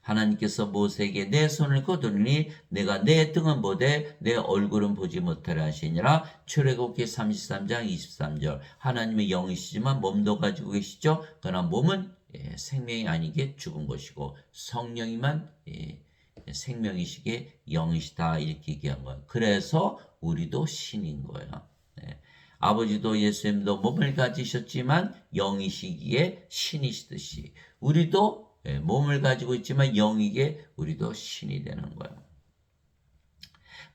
하나님께서 모세에게 내 손을 거두니 내가 내 등은 보되 내 얼굴은 보지 못하려 하시니라. 출애굽기 33장 23절. 하나님의 영이시지만 몸도 가지고 계시죠. 그러나 몸은 생명이 아니게 죽은 것이고 성령이만 생명이시게 영이시다 이렇게 얘기한 거예요. 그래서 우리도 신인 거예요. 아버지도 예수님도 몸을 가지셨지만 영이시기에 신이시듯이 우리도 몸을 가지고 있지만 영이게 우리도 신이 되는 거예요.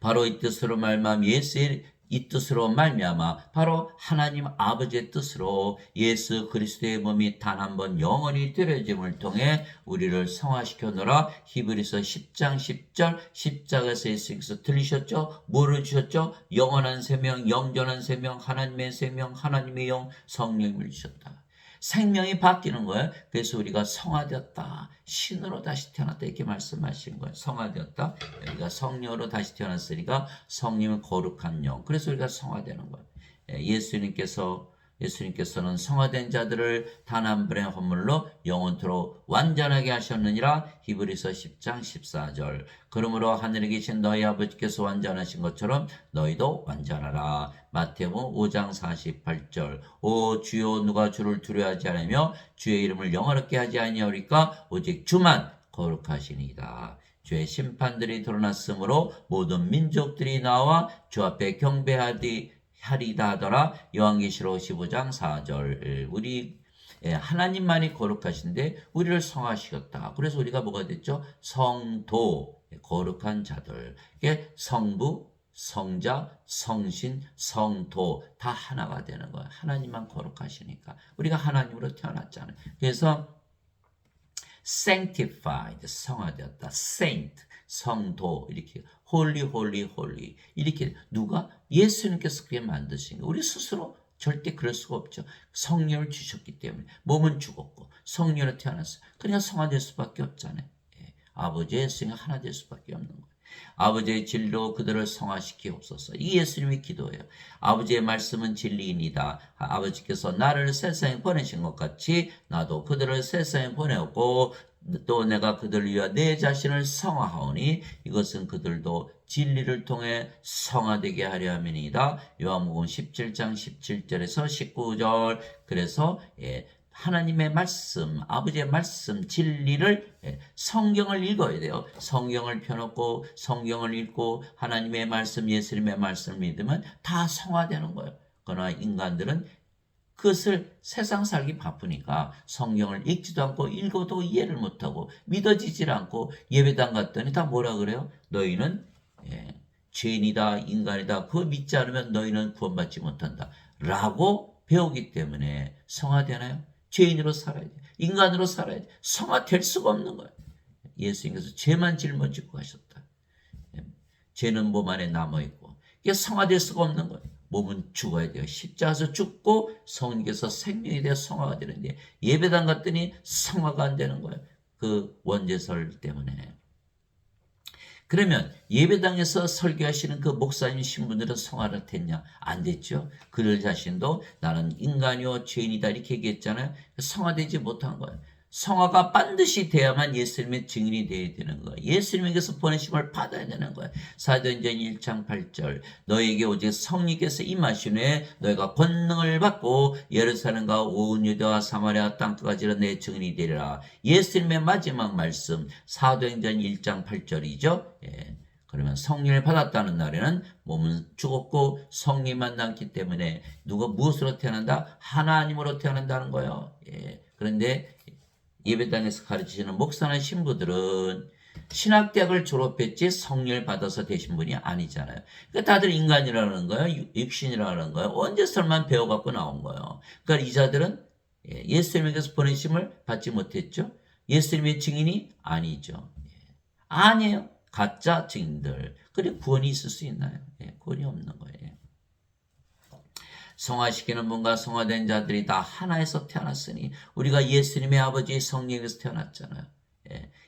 바로 이 뜻으로 말미암아 예수의 이 뜻으로 말미암아 바로 하나님 아버지의 뜻으로 예수 그리스도의 몸이 단 한 번 영원히 드려짐을 통해 우리를 성화시켜노라. 히브리서 10장 10절 십자가에서 예수께서 들리셨죠? 뭐를 주셨죠? 영원한 생명, 영전한 생명, 하나님의 생명, 하나님의 영, 성령을 주셨다. 생명이 바뀌는 거예요. 그래서 우리가 성화되었다. 신으로 다시 태어났다. 이렇게 말씀하신 거예요. 성화되었다. 우리가 성령으로 다시 태어났으니까 성령은 거룩한 영. 그래서 우리가 성화되는 거예요. 예수님께서는 성화된 자들을 단 한 분의 헌물로 영원토록 완전하게 하셨느니라. 히브리서 10장 14절. 그러므로 하늘에 계신 너희 아버지께서 완전하신 것처럼 너희도 완전하라. 마태복음 5장 48절. 오 주여 누가 주를 두려워하지 않으며 주의 이름을 영화롭게 하지 아니하리까 오직 주만 거룩하시니이다. 주의 심판들이 드러났으므로 모든 민족들이 나와 주 앞에 경배하리다 하더라. 요한계시록 15장 4절. 우리 하나님만이 거룩하신데 우리를 성화시켰다. 그래서 우리가 뭐가 됐죠? 성도, 거룩한 자들. 이게 성부, 성자, 성신, 성도 다 하나가 되는 거예요. 하나님만 거룩하시니까. 우리가 하나님으로 태어났잖아요. 그래서 sanctified, 성화되었다. saint, 성도, 이렇게 holy, holy, holy. 이렇게 누가? 예수님께서 그렇게 만드신 거예요. 우리 스스로 절대 그럴 수가 없죠. 성령을 주셨기 때문에. 몸은 죽었고 성령으로 태어났어요. 그러니까 성화될 수밖에 없잖아요. 아버지의 예수님이 하나 될 수밖에 없는 거예요. 아버지의 진리로 그들을 성화시키옵소서. 이 예수님의 기도예요. 아버지의 말씀은 진리이니다. 아버지께서 나를 세상에 보내신 것 같이 나도 그들을 세상에 보내었고 또 내가 그들을 위하여 내 자신을 성화하오니 이것은 그들도 진리를 통해 성화되게 하려 함이니이다. 요한복음 17장 17절에서 19절. 그래서 하나님의 말씀, 아버지의 말씀, 진리를 성경을 읽어야 돼요. 성경을 펴놓고 성경을 읽고 하나님의 말씀, 예수님의 말씀을 믿으면 다 성화되는 거예요. 그러나 인간들은 그것을 세상 살기 바쁘니까 성경을 읽지도 않고 읽어도 이해를 못하고 믿어지질 않고 예배당 갔더니 다 뭐라 그래요? 너희는 죄인이다, 인간이다. 그거 믿지 않으면 너희는 구원받지 못한다. 라고 배우기 때문에 성화되나요? 죄인으로 살아야 돼. 인간으로 살아야 돼. 성화될 수가 없는 거예요. 예수님께서 죄만 짊어지고 가셨다. 죄는 몸 안에 남아있고. 이게 성화될 수가 없는 거예요. 몸은 죽어야 돼요. 십자가에서 죽고 성령께서 생명이 되어 성화가 되는데 예배당 갔더니 성화가 안 되는 거예요. 그 원죄설 때문에. 그러면 예배당에서 설교하시는 그 목사님 신분들은 성화를 됐냐? 안 됐죠. 그들 자신도 나는 인간이요 죄인이다 이렇게 얘기했잖아요. 성화되지 못한 거예요. 성화가 반드시 돼야만 예수님의 증인이 되어야 되는 거예요. 예수님에게서 보내심을 받아야 되는 거예요. 사도행전 1장 8절 너에게 오직 성령께서 임하시네 너희가 권능을 받고 예루살렘과 온 유대와 사마리아 땅끝까지 내 증인이 되리라. 예수님의 마지막 말씀 사도행전 1장 8절이죠. 그러면 성령을 받았다는 날에는 몸은 죽었고 성령만 남기 때문에 누가 무엇으로 태어난다? 하나님으로 태어난다는 거예요. 그런데 예배당에서 가르치시는 목사나 신부들은 신학대학을 졸업했지 성령을 받아서 되신 분이 아니잖아요. 그러니까 다들 인간이라는 거예요. 육신이라는 거예요. 언제설만 배워갖고 나온 거예요. 그러니까 이 자들은 예수님에게서 보내심을 받지 못했죠. 예수님의 증인이 아니죠. 아니에요. 가짜 증인들. 그리고 구원이 있을 수 있나요? 구원이 없는 거예요. 성화시키는 분과 성화된 자들이 다 하나에서 태어났으니 우리가 예수님의 아버지 성령에서 태어났잖아요.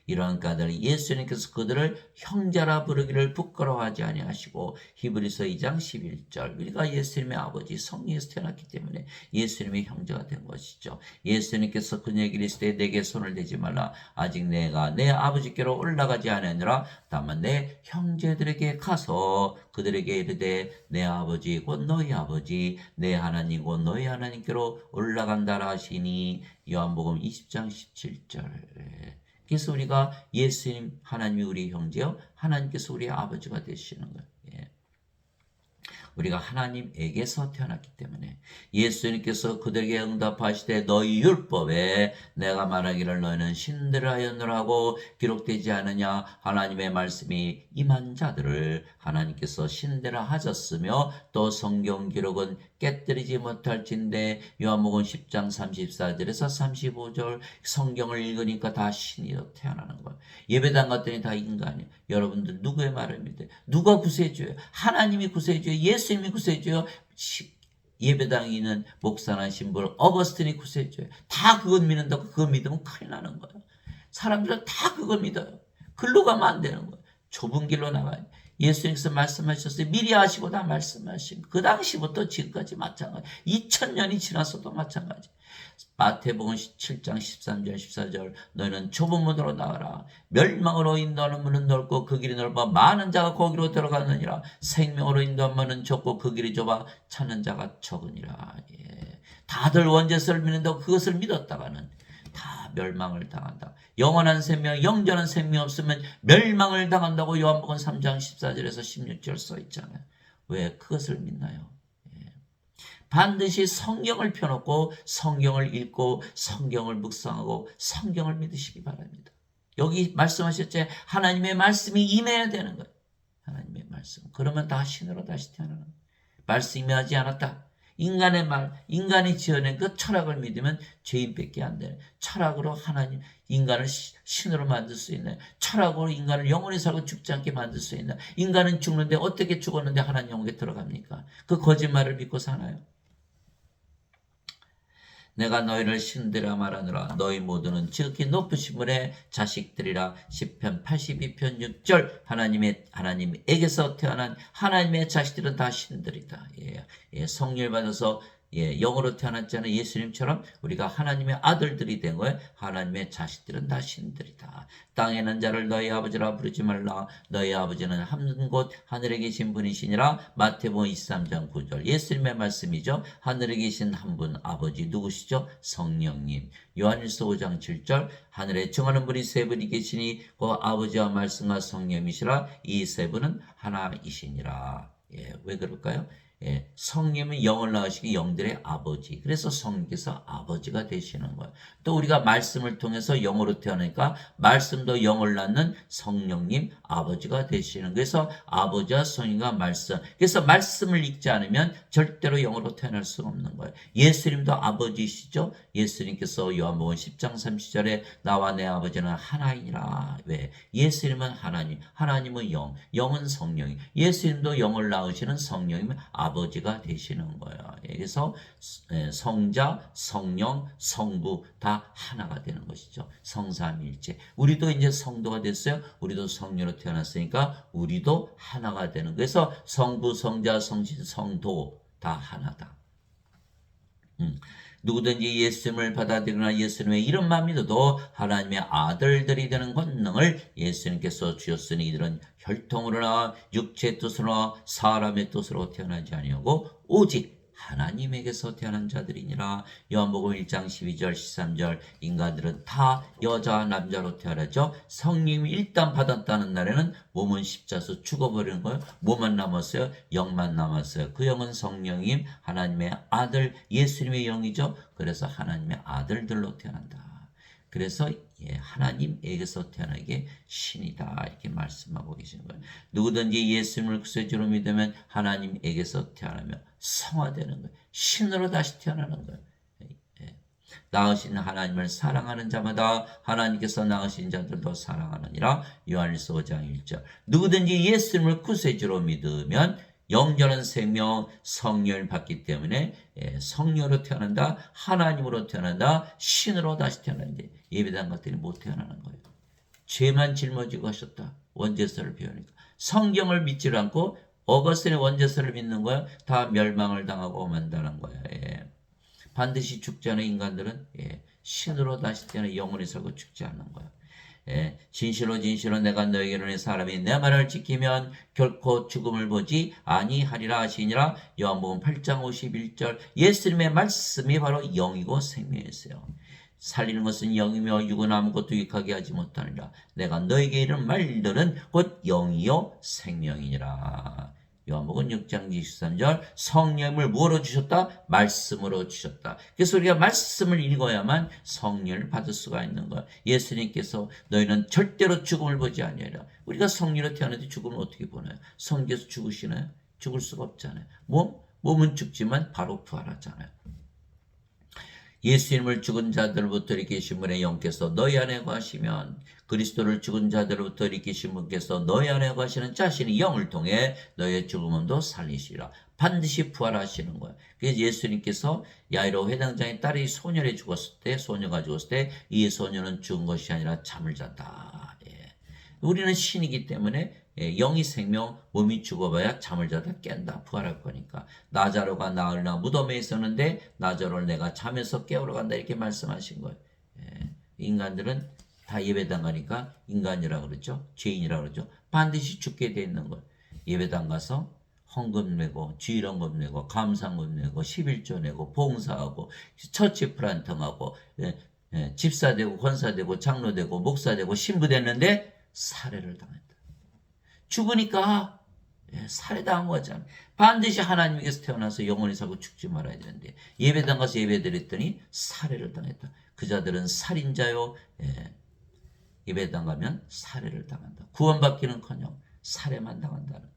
이러한 까닭에 예수님께서 그들을 형제라 부르기를 부끄러워하지 아니하시고 히브리서 2장 11절 우리가 예수님의 아버지 성령에서 태어났기 때문에 예수님의 형제가 된 것이죠. 예수님께서 그녀에게 이르시되 내게 손을 대지 말라 아직 내가 내 아버지께로 올라가지 않았느라 다만 내 형제들에게 가서 그들에게 이르되 내 아버지 곧 너희 아버지 내 하나님 곧 너희 하나님께로 올라간다라 하시니 요한복음 20장 17절. 그래서 우리가 예수님 하나님이 우리 형제요 하나님께서 우리 아버지가 되시는 거예요. 우리가 하나님에게서 태어났기 때문에 예수님께서 그들에게 응답하시되 너희 율법에 내가 말하기를 너희는 신들을 하였느라고 기록되지 않으냐 하나님의 말씀이 임한 자들을 하나님께서 신들을 하셨으며 또 성경 기록은 깨뜨리지 못할진대 요한복음 10장 34절에서 35절 성경을 읽으니까 다 신이 태어나는 거예요. 예배당 갔더니 다 인간이에요. 여러분들 누구의 말을 믿어요? 누가 구세주예요? 하나님이 구세주예요? 예수님이 구세주예요? 예배당에 있는 목사나 신부를 어거스틴이 구세주예요? 다 그것 믿는다고 그거 믿으면 큰일 나는 거예요. 사람들은 다 그걸 믿어요. 글로 가면 안 되는 거예요. 좁은 길로 나가요. 예수님께서 말씀하셨어요. 미리 하시고 다 말씀하신 그 당시부터 지금까지 마찬가지. 2000년이 지났어도 마찬가지. 마태복음 7장 13절 14절 너희는 좁은 문으로 나가라. 멸망으로 인도하는 문은 넓고 그 길이 넓어 많은 자가 거기로 들어가느니라. 생명으로 인도하는 문은 좁고 그 길이 좁아 찾는 자가 적으니라. 다들 원죄를 믿는다고 그것을 믿었다가는 다 멸망을 당한다. 영원한 생명, 영전한 생명 없으면 멸망을 당한다고 요한복음 3장 14절에서 16절 써 있잖아요. 왜 그것을 믿나요? 반드시 성경을 펴놓고 성경을 읽고 성경을 묵상하고 성경을 믿으시기 바랍니다. 여기 말씀하셨죠. 하나님의 말씀이 임해야 되는 거예요. 하나님의 말씀. 그러면 다 신으로 다시 태어나는 거예요. 말씀이 임하지 않았다. 인간의 말, 인간이 지어낸 그 철학을 믿으면 죄인밖에 안 되는 철학으로 하나님, 인간을 신으로 만들 수 있는 철학으로 인간을 영원히 살고 죽지 않게 만들 수 있는 인간은 죽는데 어떻게 죽었는데 하나님 영혼에 들어갑니까? 그 거짓말을 믿고 사나요? 내가 너희를 신들이라 말하느라 너희 모두는 지극히 높으신 분의 자식들이라. 시편 82편 6절 하나님에게서 태어난 하나님의 자식들은 다 신들이다. 성령을 받아서 영으로 태어났잖아요. 예수님처럼 우리가 하나님의 아들들이 된 거예요. 하나님의 자식들은 다 신들이다. 땅에 있는 자를 너희 아버지라 부르지 말라. 너희 아버지는 한 곳 하늘에 계신 분이시니라. 마태복음 23장 9절 예수님의 말씀이죠. 하늘에 계신 한 분 아버지 누구시죠? 성령님. 요한일서 5장 7절 하늘에 정하는 분이 세 분이 계시니 그 아버지와 말씀과 성령이시라. 이 세 분은 하나이시니라. 왜 그럴까요? 성령은 영을 낳으시기 영들의 아버지. 그래서 성령께서 아버지가 되시는 거예요. 또 우리가 말씀을 통해서 영으로 태어나니까 말씀도 영을 낳는 성령님 아버지가 되시는 거예요. 그래서 아버지와 성령과 말씀. 그래서 말씀을 읽지 않으면 절대로 영으로 태어날 수가 없는 거예요. 예수님도 아버지시죠. 예수님께서 요한복음 10장 30절에 나와 내 아버지는 하나이니라. 왜? 예수님은 하나님, 하나님은 영, 영은 성령이. 예수님도 영을 낳으시는 성령이면 아버지가 되시는 거예요. 그래서 성자, 성령, 성부 다 하나가 되는 것이죠. 성삼일체. 우리도 이제 성도가 됐어요. 우리도 성령으로 태어났으니까 우리도 하나가 되는 거예요. 그래서 성부, 성자, 성신, 성도 다 하나다. 누구든지 예수님을 받아들이거나 예수님의 이름만 믿어도 하나님의 아들들이 되는 권능을 예수님께서 주셨으니 이들은 혈통으로나 육체의 뜻으로나 사람의 뜻으로 태어나지 아니하고 오직 하나님에게서 태어난 자들이니라. 요한복음 1장 12절 13절 인간들은 다 여자 남자로 태어나죠. 성령이 일단 받았다는 날에는 몸은 십자수 죽어버리는 거예요. 몸만 남았어요. 영만 남았어요. 그 영은 성령님 하나님의 아들 예수님의 영이죠. 그래서 하나님의 아들들로 태어난다. 그래서 하나님에게서 태어나게 신이다 이렇게 말씀하고 계시는 거예요. 누구든지 예수님을 구세주로 믿으면 하나님에게서 태어나며 성화되는 거예요. 신으로 다시 태어나는 거예요. 낳으신 하나님을 사랑하는 자마다 하나님께서 낳으신 자들도 사랑하느니라. 요한일서 5장 1절 누구든지 예수님을 구세주로 믿으면 영전한 생명 성령을 받기 때문에 성령으로 태어난다. 하나님으로 태어난다. 신으로 다시 태어나는데 예배당 같더니 못 태어나는 거예요. 죄만 짊어지고 하셨다. 원죄서를 배우니까. 성경을 믿지를 않고 어거스틴의 원죄서를 믿는 거야. 다 멸망을 당하고 만다는 거야. 예. 반드시 죽지 않은 인간들은 신으로 다시 태어나 영원히 살고 죽지 않는 거야. 진실로 진실로 내가 너에게 이르노니 사람이 내 말을 지키면 결코 죽음을 보지 아니하리라 하시니라. 요한복음 8장 51절. 예수님의 말씀이 바로 영이고 생명이세요. 살리는 것은 영이며 육은 아무것도 유익하게 하지 못하니라. 내가 너에게 이른 말들은 곧 영이요 생명이니라. 요한복음 6장 23절. 성령을 뭐로 주셨다? 말씀으로 주셨다. 그래서 우리가 말씀을 읽어야만 성령을 받을 수가 있는 거야. 예수님께서 너희는 절대로 죽음을 보지 아니하리라. 우리가 성령으로 태어났는데 죽음을 어떻게 보나요? 성령께서 죽으시나요? 죽을 수가 없잖아요. 몸은 죽지만 바로 부활하잖아요. 예수님을 죽은 자들로부터 일으키신 분의 영께서 너희 안에 거하시면 그리스도를 죽은 자들로부터 일으키신 분께서 너희 안에 거하시는 자신의 영을 통해 너희의 죽음도 살리시리라. 반드시 부활하시는 거예요. 그래서 예수님께서 야이로 회당장의 딸이 소녀에 죽었을 때, 소녀가 죽었을 때 이 소녀는 죽은 것이 아니라 잠을 잤다. 우리는 신이기 때문에 영이 생명, 몸이 죽어봐야 잠을 자다 깬다. 부활할 거니까. 나자로가 나흘이나 무덤에 있었는데 나자로를 내가 잠에서 깨우러 간다. 이렇게 말씀하신 거예요. 인간들은 다 예배당 가니까 인간이라고 그러죠. 죄인이라고 그러죠. 반드시 죽게 돼 있는 거예요. 예배당 가서 헌금 내고 주일헌금 내고 감사헌금 내고 11조 내고 봉사하고 처치 플란팅하고 집사 되고 권사 되고 장로 되고 목사 되고 신부 됐는데 살해를 당했다. 죽으니까 살해당한 거잖아. 반드시 하나님께서 태어나서 영원히 살고 죽지 말아야 되는데 예배당 가서 예배드렸더니 살해를 당했다. 그 자들은 살인자요. 예배당 가면 살해를 당한다. 구원받기는커녕 살해만 당한다는.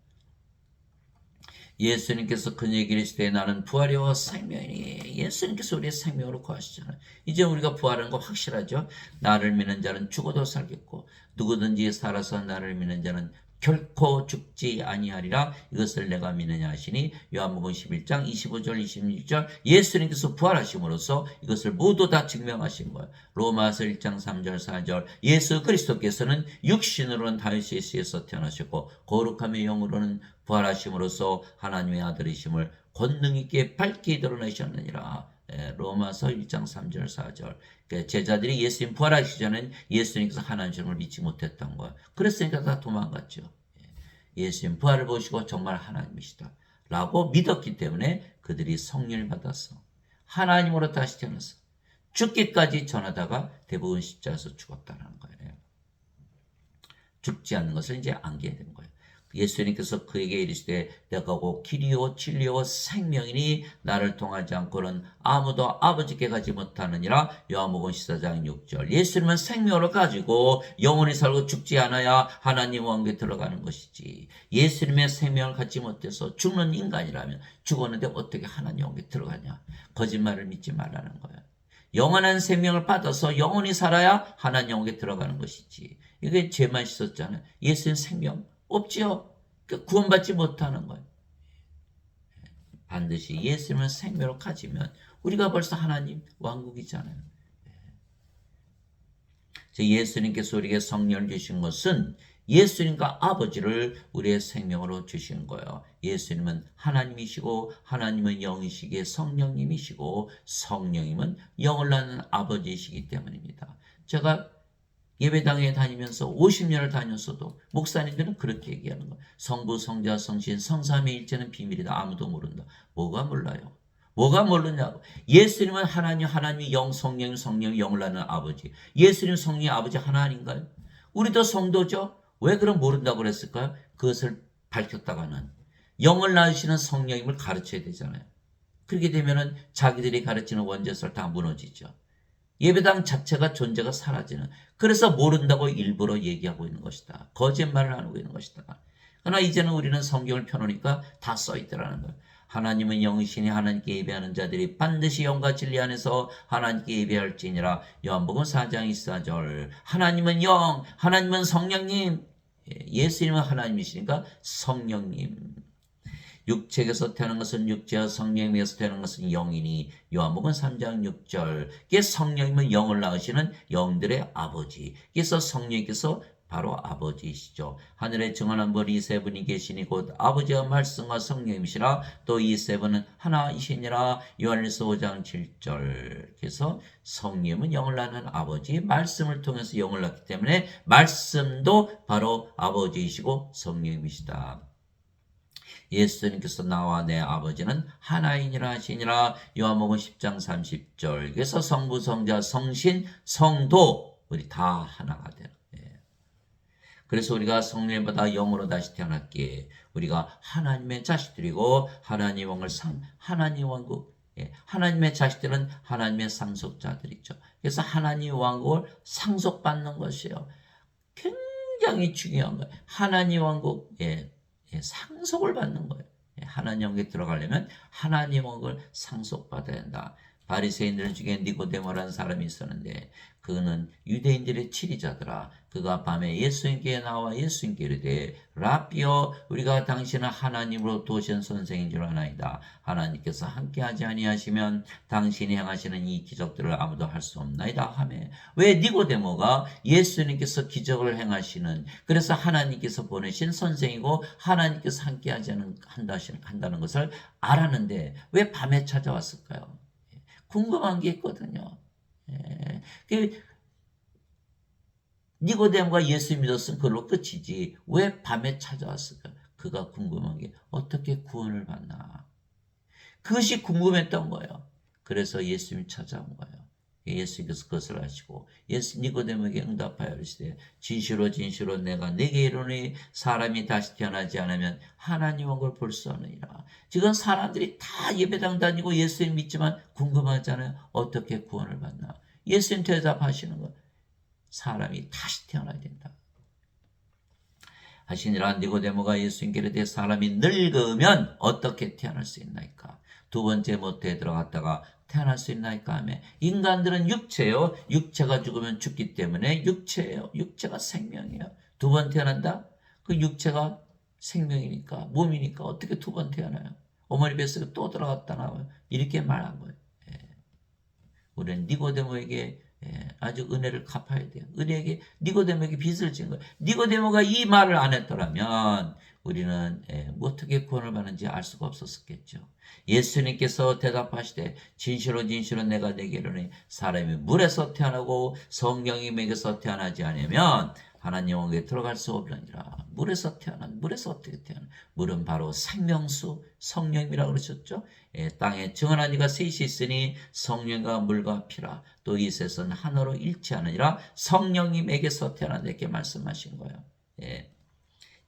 예수님께서 그에게 이르시되 나는 부활이요 생명이니. 예수님께서 우리의 생명으로 거하시잖아요. 이제 우리가 부활하는 거 확실하죠. 나를 믿는 자는 죽어도 살겠고 누구든지 살아서 나를 믿는 자는 결코 죽지 아니하리라. 이것을 내가 믿느냐 하시니. 요한복음 11장 25절 26절. 예수님께서 부활하심으로써 이것을 모두 다 증명하신 거예요. 로마서 1장 3절 4절. 예수 그리스도께서는 육신으로는 다윗의 씨에서 태어나셨고 거룩함의 영으로는 부활하심으로써 하나님의 아들이심을 권능 있게 밝게 드러내셨느니라. 로마서 1장 3절 4절. 제자들이 예수님 부활하시기 전에는 예수님께서 하나님을 믿지 못했던 거예요. 그랬으니까 다 도망갔죠. 예수님 부활을 보시고 정말 하나님이시다 라고 믿었기 때문에 그들이 성령을 받았어. 하나님으로 다시 태어났어. 죽기까지 전하다가 대부분 십자가에서 죽었다는 거예요. 죽지 않는 것을 이제 안게 된 거예요. 예수님께서 그에게 이르시되 내가 곧 길이요 진리요 생명이니 나를 통하지 않고는 아무도 아버지께 가지 못하느니라. 요한복음 14장 6절. 예수님은 생명을 가지고 영원히 살고 죽지 않아야 하나님 왕국에 들어가는 것이지. 예수님의 생명을 갖지 못해서 죽는 인간이라면 죽었는데 어떻게 하나님 왕국에 들어가냐. 거짓말을 믿지 말라는 거예요. 영원한 생명을 받아서 영원히 살아야 하나님 왕국에 들어가는 것이지. 이게 죄만 씻었잖아요. 예수님 생명 없지요. 구원받지 못하는 거예요. 반드시 예수님을 생명으로 가지면 우리가 벌써 하나님 왕국이잖아요. 예수님께서 우리에게 성령을 주신 것은 예수님과 아버지를 우리의 생명으로 주신 거예요. 예수님은 하나님이시고 하나님은 영이시기에 성령님이시고 성령님은 영을 낳는 아버지이시기 때문입니다. 제가 예배당에 다니면서 50년을 다녔어도 목사님들은 그렇게 얘기하는 거예요. 성부, 성자, 성신, 성삼의 일체는 비밀이다. 아무도 모른다. 뭐가 몰라요? 뭐가 모르냐고. 예수님은 하나님, 하나님이 영, 성령, 성령이 영을 낳는 아버지. 예수님 성령의 아버지 하나 아닌가요? 우리도 성도죠? 왜 그럼 모른다고 그랬을까요? 그것을 밝혔다가는 영을 낳으시는 성령님을 가르쳐야 되잖아요. 그렇게 되면은 자기들이 가르치는 원죄설 다 무너지죠. 예배당 자체가 존재가 사라지는. 그래서 모른다고 일부러 얘기하고 있는 것이다. 거짓말을 하고 있는 것이다. 그러나 이제는 우리는 성경을 펴놓으니까 다 써있더라는 거예요. 하나님은 영이시니 하나님께 예배하는 자들이 반드시 영과 진리 안에서 하나님께 예배할지니라. 요한복음 4장 24절. 하나님은 영, 하나님은 성령님. 예수님은 하나님이시니까 성령님. 육체에서 태어난 것은 육체와 성령에서 태어난 것은 영이니 요한복음 3장 6절. 이게 성령이면 영을 낳으시는 영들의 아버지. 그래서 성령께서 바로 아버지이시죠. 하늘에 정하는 벌이 세 분이 계시니 곧 아버지와 말씀과 성령이시라. 또 이 세 분은 하나이시니라. 요한일서 5장 7절. 그래서 성령은 영을 낳는 아버지, 말씀을 통해서 영을 낳기 때문에 말씀도 바로 아버지이시고 성령이시다. 예수님께서 나와 내 아버지는 하나이니라 하시니라. 요한복음 10장 30절. 그래서 성부, 성자, 성신, 성도 우리 다 하나가 되는. 그래서 우리가 성령을 받아 영으로 다시 태어났기에 우리가 하나님의 자식들이고 하나님 하나님 왕국, 하나님의 자식들은 하나님의 상속자들이죠. 그래서 하나님 왕국을 상속받는 것이요. 굉장히 중요한 거예요. 하나님 왕국, 상속을 받는 거예요. 하나님 왕국에 들어가려면 하나님 왕국을 상속받아야 한다. 바리새인들 중에 니고데모라는 사람이 있었는데 그는 유대인들의 치리자더라. 그가 밤에 예수님께 나와 예수님께 이르되 라비여 우리가 당신은 하나님으로 도신 선생인 줄 아나이다. 하나님께서 함께하지 아니하시면 당신이 행하시는 이 기적들을 아무도 할 수 없나이다 하매. 왜 니고데모가 예수님께서 기적을 행하시는, 그래서 하나님께서 보내신 선생이고 하나님께서 함께하지 한다는 것을 알았는데 왜 밤에 찾아왔을까요? 궁금한 게 있거든요. 니고데모가 예수 믿었으면 그걸로 끝이지 왜 밤에 찾아왔을까? 그가 궁금한 게 어떻게 구원을 받나? 그것이 궁금했던 거예요. 그래서 예수님이 찾아온 거예요. 예수님께서 그것을 아시고 니고데모에게 응답하여 이르시되 진실로 진실로 내가 네게 이르노니 사람이 다시 태어나지 않으면 하나님 왕국을 볼 수 없느니라. 지금 사람들이 다 예배당 다니고 예수님 믿지만 궁금하잖아요. 어떻게 구원을 받나? 예수님 대답하시는 거, 사람이 다시 태어나야 된다 하시니라. 니고데모가 예수님께 이르되 사람이 늙으면 어떻게 태어날 수 있나이까? 두 번째 모태에 들어갔다가 태어날 수 있나이까 하며, 인간들은 육체요. 육체가 죽으면 죽기 때문에 육체예요. 육체가 생명이에요. 두 번 태어난다? 그 육체가 생명이니까, 몸이니까 어떻게 두 번 태어나요? 어머니 뱃속에 또 들어갔다 나와요. 이렇게 말한 거예요. 우리는 니고데모에게 아주 은혜를 갚아야 돼요. 니고데모에게 빚을 진 거예요. 니고데모가 이 말을 안 했더라면 우리는 어떻게 구원을 받는지 알 수가 없었겠죠. 예수님께서 대답하시되 진실로 진실로 내가 네게 이르노니 사람이 물에서 태어나고 성령이 먹여서 태어나지 않으면 하나님 왕국에 들어갈 수 없느니라. 물에서 어떻게 태어나? 물은 바로 생명수, 성령이라고 그러셨죠. 땅에 증언한 이가 셋이 있으니 성령과 물과 피라. 또 이 셋은 하나로 일치하느니라. 성령이 맥에서 태어난다 이렇게 말씀하신 거예요.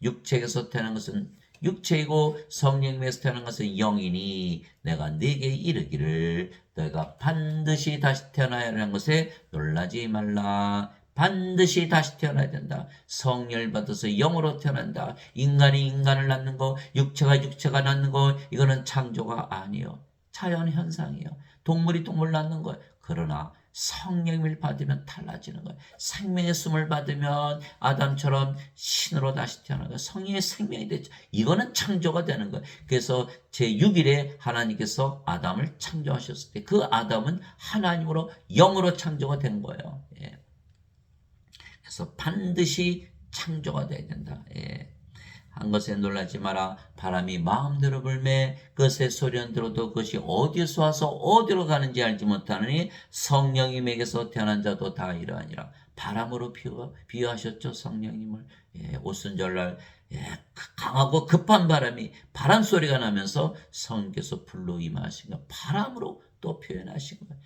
육체에서 태어난 것은 육체이고 성령에서 태어난 것은 영이니 내가 네게 이르기를 너희가 반드시 다시 태어나야 하는 것에 놀라지 말라. 반드시 다시 태어나야 된다. 성령을 받아서 영으로 태어난다. 인간이 인간을 낳는 거, 육체가 낳는 거, 이거는 창조가 아니요. 자연 현상이에요. 동물이 동물 낳는 거예요. 그러나 성령을 받으면 달라지는 거예요. 생명의 숨을 받으면 아담처럼 신으로 다시 태어나는 거예요. 성령의 생명이 되죠. 이거는 창조가 되는 거예요. 그래서 제6일에 하나님께서 아담을 창조하셨을 때 그 아담은 하나님으로 영으로 창조가 된 거예요. 그래서 반드시 창조가 돼야 된다. 한 것에 놀라지 마라. 바람이 마음대로 불매 그것의 소리는 들어도 그것이 어디서 와서 어디로 가는지 알지 못하느니 성령이 맥에서 태어난 자도 다 이러하니라. 바람으로 비유하셨죠. 성령님을. 오순절날 강하고 급한 바람 소리가 나면서 성령께서 불로 임하신 거 바람으로 또 표현하신 거예요.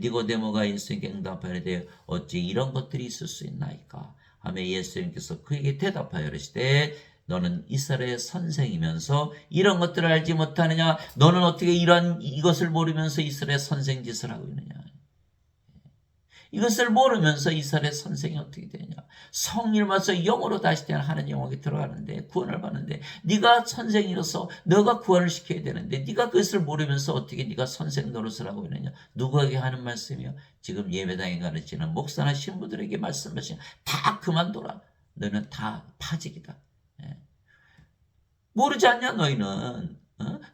니고데모가 예수님께 응답하되 어찌 이런 것들이 있을 수 있나이까 하며 예수님께서 그에게 대답하여 이르시되 너는 이스라엘의 선생이면서 이런 것들을 알지 못하느냐? 너는 어떻게 이것을 모르면서 이스라엘 선생 짓을 하고 있느냐? 이것을 모르면서 이스라엘 선생이 어떻게 되냐? 성령을 받아서 영으로 다시 태어난 하나님 영역에 들어가는데 구원을 받는데 네가 선생이로서 너가 구원을 시켜야 되는데 네가 그것을 모르면서 어떻게 네가 선생 노릇을 하고 있느냐? 누구에게 하는 말씀이요? 지금 예배당에 가르치는 목사나 신부들에게 말씀하시는 다 그만둬라. 너는 다 파직이다. 모르지 않냐 너희는?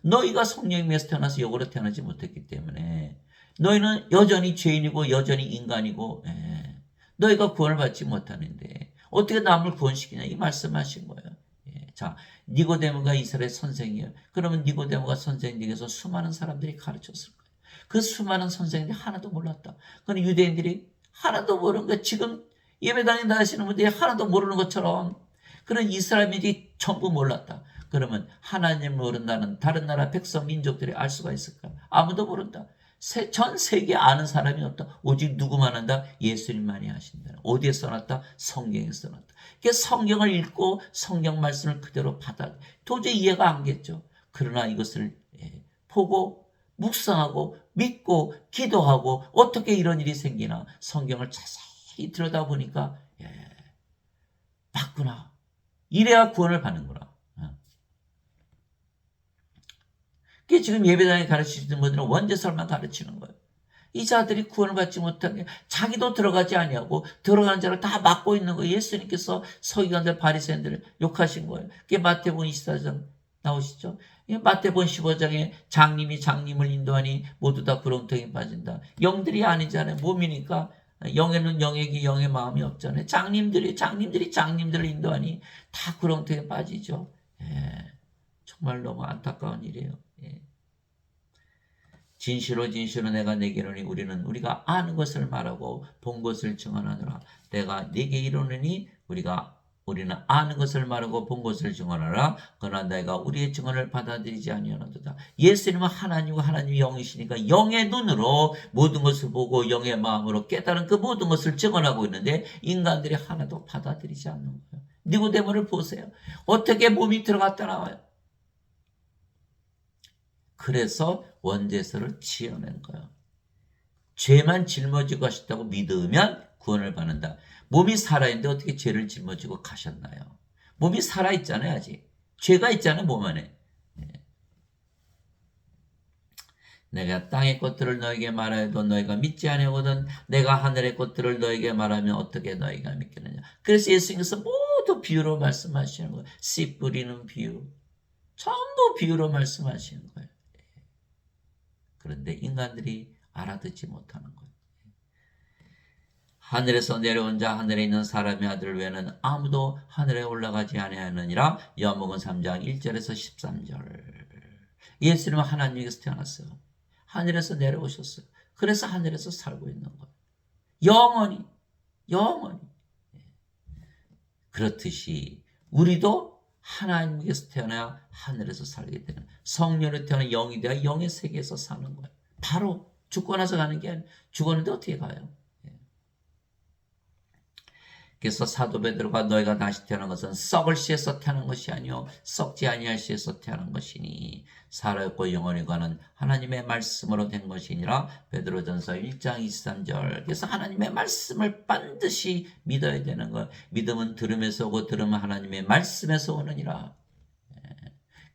너희가 성령에서 태어나서 영으로 태어나지 못했기 때문에 너희는 여전히 죄인이고 여전히 인간이고 너희가 구원을 받지 못하는데 어떻게 남을 구원시키냐 이 말씀하신 거예요. 자, 니고데모가 이스라엘 선생이에요. 그러면 니고데모가 선생님에게서 수많은 사람들이 가르쳤을 거예요. 그 수많은 선생님들이 하나도 몰랐다. 그건 유대인들이 하나도 모르는 거 지금 예배당에 나가시는 분들이 하나도 모르는 것처럼 그런 이스라엘인들이 전부 몰랐다. 그러면 하나님을 모른다는 다른 나라 백성 민족들이 알 수가 있을까? 아무도 모른다. 전 세계에 아는 사람이 없다. 오직 누구만 한다? 예수님만이 하신다. 어디에 써놨다? 성경에 써놨다. 그래서 성경을 읽고 성경 말씀을 그대로 받아 도저히 이해가 안 겠죠. 그러나 이것을 보고 묵상하고 믿고 기도하고 어떻게 이런 일이 생기나 성경을 자세히 들여다보니까 맞구나. 이래야 구원을 받는구나. 그게 지금 예배당에 가르치시는 분들은 원죄설만 가르치는 거예요. 이 자들이 구원을 받지 못한 게 자기도 들어가지 아니하고 들어가는 자를 다 막고 있는 거예요. 예수님께서 서기관들 바리새인들을 욕하신 거예요. 그게 마태복음 24장 나오시죠. 마태복음 15장에 장님이 장님을 인도하니 모두 다 구렁텅이에 빠진다. 영들이 아니잖아요. 몸이니까 영에는 영에게 영의 마음이 없잖아요. 장님들이 장님들을 인도하니 다 구렁텅이에 빠지죠. 정말 너무 안타까운 일이에요. 진실로 내가 내게 이르노니 우리가 아는 것을 말하고 본 것을 증언하노라. 내가 내게 이르노니 우리는 아는 것을 말하고 본 것을 증언하라. 그러나 내가 우리의 증언을 받아들이지 아니하노도다. 예수님은 하나님과 하나님이 영이시니까 영의 눈으로 모든 것을 보고 영의 마음으로 깨달은 그 모든 것을 증언하고 있는데 인간들이 하나도 받아들이지 않는 거예요. 니고데모를 보세요. 어떻게 몸이 들어갔다 나와요. 그래서 원죄서를 지어낸 거예요. 죄만 짊어지고 가셨다고 믿으면 구원을 받는다. 몸이 살아있는데 어떻게 죄를 짊어지고 가셨나요? 몸이 살아있잖아요. 아직. 죄가 있잖아요. 몸 안에. 내가 땅의 것들을 너에게 말하여도 너희가 믿지 아니하거든 내가 하늘의 것들을 너에게 말하면 어떻게 너희가 믿겠느냐. 그래서 예수님께서 모두 비유로 말씀하시는 거예요. 씨 뿌리는 비유. 전부 비유로 말씀하시는 거예요. 그런데 인간들이 알아듣지 못하는 거예요. 하늘에서 내려온 자 하늘에 있는 사람의 아들 외에는 아무도 하늘에 올라가지 아니하느니라. 요한복음 3장 1절에서 13절. 예수님은 하나님에게서 태어났어요. 하늘에서 내려오셨어요. 그래서 하늘에서 살고 있는 거예요. 영원히. 그렇듯이 우리도 하나님께서 태어나야 하늘에서 살게 되는 성령으로 태어나 영이 되어 영의 세계에서 사는 거예요. 바로 죽고 나서 가는 게 아니라 죽었는데 어떻게 가요? 그래서 사도 베드로가 너희가 다시 태어난 것은 썩을 씨에서 태어난 것이 아니요 썩지 아니할 씨에서 태어난 것이니 살아있고 영원히 가는 하나님의 말씀으로 된 것이니라. 베드로전서 1장 23절. 그래서 하나님의 말씀을 반드시 믿어야 되는 것. 믿음은 들음에서 오고 들음은 하나님의 말씀에서 오느니라.